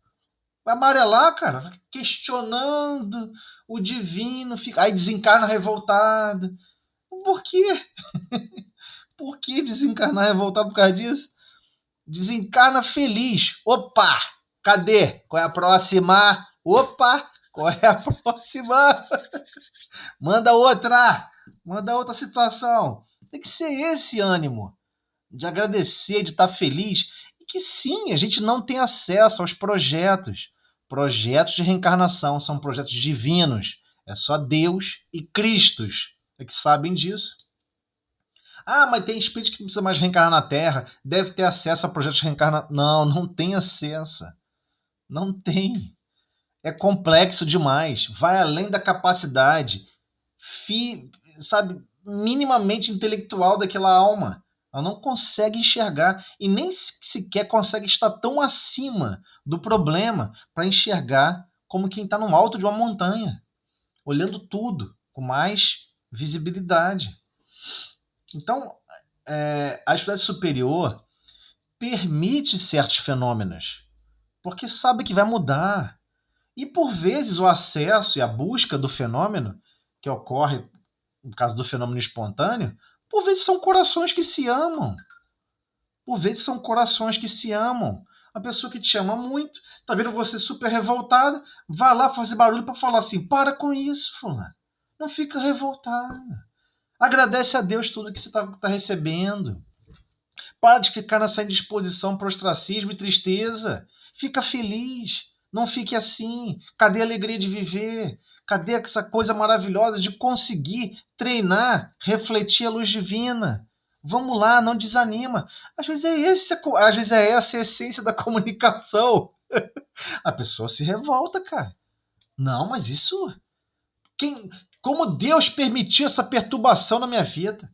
Vai amarelar, cara. Vai questionando o divino. Aí desencarna revoltado. Por quê? Por que desencarnar revoltado por causa disso? Desencarna feliz. Opa! Cadê? Qual é a próxima? Opa! Qual é a próxima? Manda outra situação. Tem que ser esse ânimo de agradecer, de estar feliz. E que sim, a gente não tem acesso aos projetos. Projetos de reencarnação são projetos divinos. É só Deus e Cristos que sabem disso. Ah, mas tem espírito que não precisa mais reencarnar na Terra, deve ter acesso a projetos de reencarnação. Não, não tem acesso. Não tem. É complexo demais. Vai além da capacidade, sabe, minimamente intelectual daquela alma. Ela não consegue enxergar e nem sequer consegue estar tão acima do problema para enxergar como quem está no alto de uma montanha, olhando tudo com mais visibilidade. Então, a espécie superior permite certos fenômenos, porque sabe que vai mudar. E, por vezes, o acesso e a busca do fenômeno, que ocorre no caso do fenômeno espontâneo, por vezes são corações que se amam. Por vezes são corações que se amam. A pessoa que te ama muito, tá vendo você super revoltada, vai lá fazer barulho para falar assim, para com isso, fulano. Não fica revoltada. Agradece a Deus tudo que você tá recebendo. Para de ficar nessa indisposição para ostracismo e tristeza. Fica feliz. Não fique assim. Cadê a alegria de viver? Cadê essa coisa maravilhosa de conseguir treinar, refletir a luz divina? Vamos lá, não desanima. Às vezes é essa a essência da comunicação. A pessoa se revolta, cara. Não, mas isso... Como Deus permitiu essa perturbação na minha vida?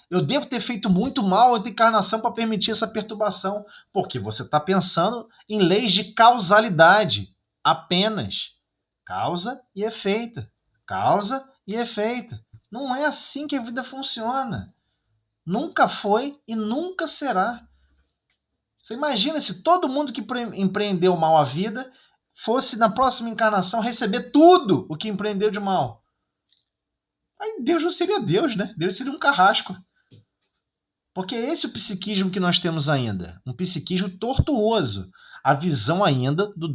Eu devo ter feito muito mal a encarnação para permitir essa perturbação, porque você está pensando em leis de causalidade apenas. Causa e efeito. Causa e efeito. Não é assim que a vida funciona. Nunca foi e nunca será. Você imagina se todo mundo que empreendeu mal a vida fosse na próxima encarnação receber tudo o que empreendeu de mal. Aí Deus não seria Deus, né? Deus seria um carrasco. Porque é esse o psiquismo que nós temos ainda. Um psiquismo tortuoso. A visão ainda do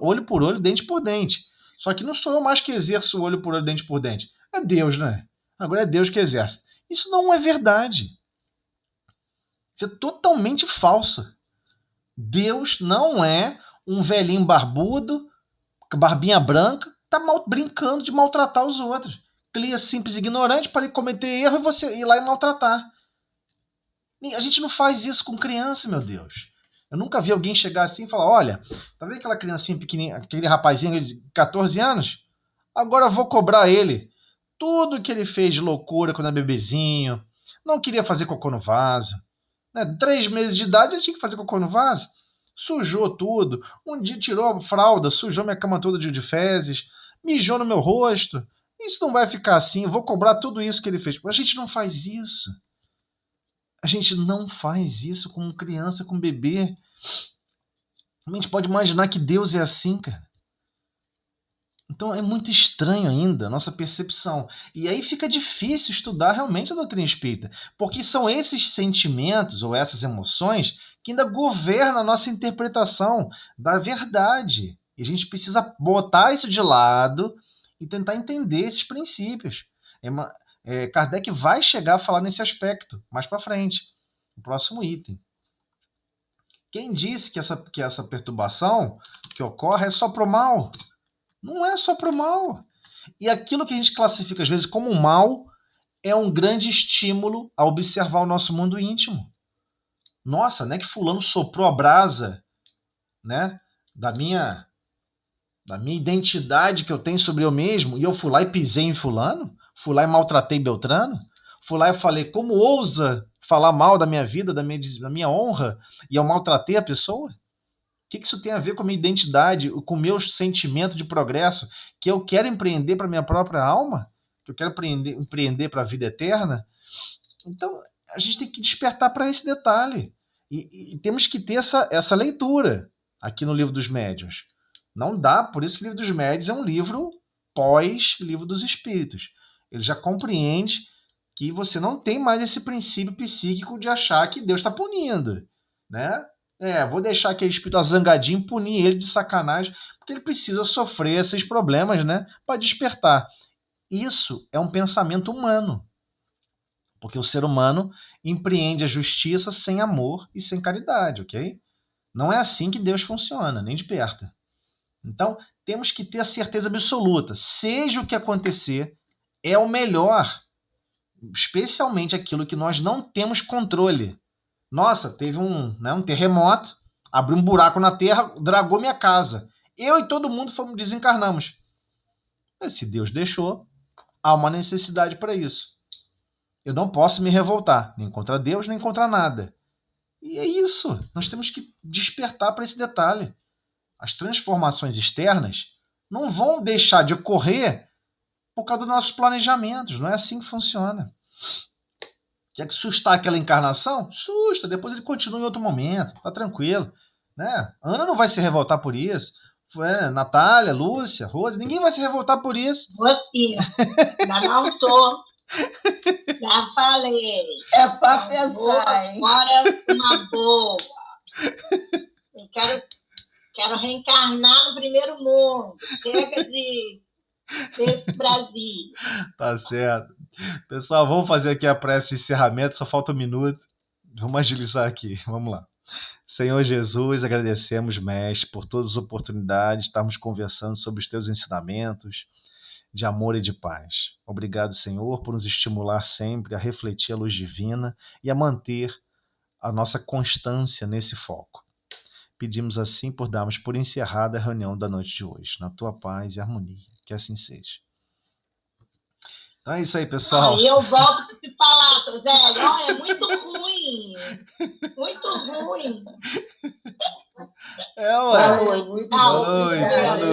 olho por olho, dente por dente. Só que não sou eu mais que exerço o olho por olho, dente por dente. É Deus, né? Agora é Deus que exerce. Isso não é verdade. Isso é totalmente falso. Deus não é um velhinho barbudo, barbinha branca, tá brincando de maltratar os outros. Cria simples e ignorante para ele cometer erro e você ir lá e maltratar. A gente não faz isso com criança, meu Deus. Eu nunca vi alguém chegar assim e falar, olha, tá vendo aquela criancinha pequenininha, aquele rapazinho de 14 anos? Agora eu vou cobrar ele tudo que ele fez de loucura quando era bebezinho, não queria fazer cocô no vaso, né? 3 meses de idade eu tinha que fazer cocô no vaso, sujou tudo, um dia tirou a fralda, sujou minha cama toda de fezes, mijou no meu rosto. Isso não vai ficar assim, eu vou cobrar tudo isso que ele fez. A gente não faz isso. A gente não faz isso com criança, com bebê. A gente pode imaginar que Deus é assim, cara. Então é muito estranho ainda a nossa percepção. E aí fica difícil estudar realmente a doutrina espírita, porque são esses sentimentos ou essas emoções que ainda governam a nossa interpretação da verdade. E a gente precisa botar isso de lado e tentar entender esses princípios. Kardec vai chegar a falar nesse aspecto mais para frente, no próximo item. Quem disse que essa perturbação que ocorre é só para o mal? Não é só para o mal. E aquilo que a gente classifica às vezes como mal é um grande estímulo a observar o nosso mundo íntimo. Nossa, né, que fulano soprou a brasa, né, da minha identidade que eu tenho sobre eu mesmo, e eu fui lá e pisei em fulano? Fui lá e maltratei Beltrano? Fui lá e falei, como ousa falar mal da minha vida, da minha honra, e eu maltratei a pessoa? O que isso tem a ver com a minha identidade, com o meu sentimento de progresso, que eu quero empreender para a minha própria alma? Que eu quero empreender para a vida eterna? Então, a gente tem que despertar para esse detalhe. E temos que ter essa leitura aqui no Livro dos Médiuns. Não dá, por isso que o Livro dos Médiuns é um livro pós-Livro dos Espíritos. Ele já compreende que você não tem mais esse princípio psíquico de achar que Deus está punindo, né? Vou deixar aquele espírito zangadinho punir ele de sacanagem, porque ele precisa sofrer esses problemas, né, para despertar. Isso é um pensamento humano, porque o ser humano empreende a justiça sem amor e sem caridade, ok? Não é assim que Deus funciona, nem de perto. Então, temos que ter a certeza absoluta, seja o que acontecer, é o melhor, especialmente aquilo que nós não temos controle. Nossa, teve um terremoto, abriu um buraco na terra, dragou minha casa. Eu e todo mundo desencarnamos. Mas se Deus deixou, há uma necessidade para isso. Eu não posso me revoltar, nem contra Deus, nem contra nada. E é isso. Nós temos que despertar para esse detalhe. As transformações externas não vão deixar de ocorrer por causa dos nossos planejamentos. Não é assim que funciona. Quer que sustar aquela encarnação? Susta, depois ele continua em outro momento, tá tranquilo. Né? Ana não vai se revoltar por isso. Natália, Lúcia, Rose, ninguém vai se revoltar por isso. Você, ainda não tô. Já falei. É pra pensar, hein? Agora uma boa. Eu quero reencarnar no primeiro mundo. Chega desse Brasil. Tá certo. Pessoal, vamos fazer aqui a prece de encerramento, só falta 1 minuto. Vamos agilizar aqui, vamos lá. Senhor Jesus, agradecemos, Mestre, por todas as oportunidades de estarmos conversando sobre os teus ensinamentos de amor e de paz. Obrigado, Senhor, por nos estimular sempre a refletir a luz divina e a manter a nossa constância nesse foco. Pedimos assim por darmos por encerrada a reunião da noite de hoje, na tua paz e harmonia. Que assim seja. Então é isso aí, pessoal. Aí eu volto para te falar, seu velho. Olha, é muito ruim. Muito ruim. Ué. Boa noite. Boa noite.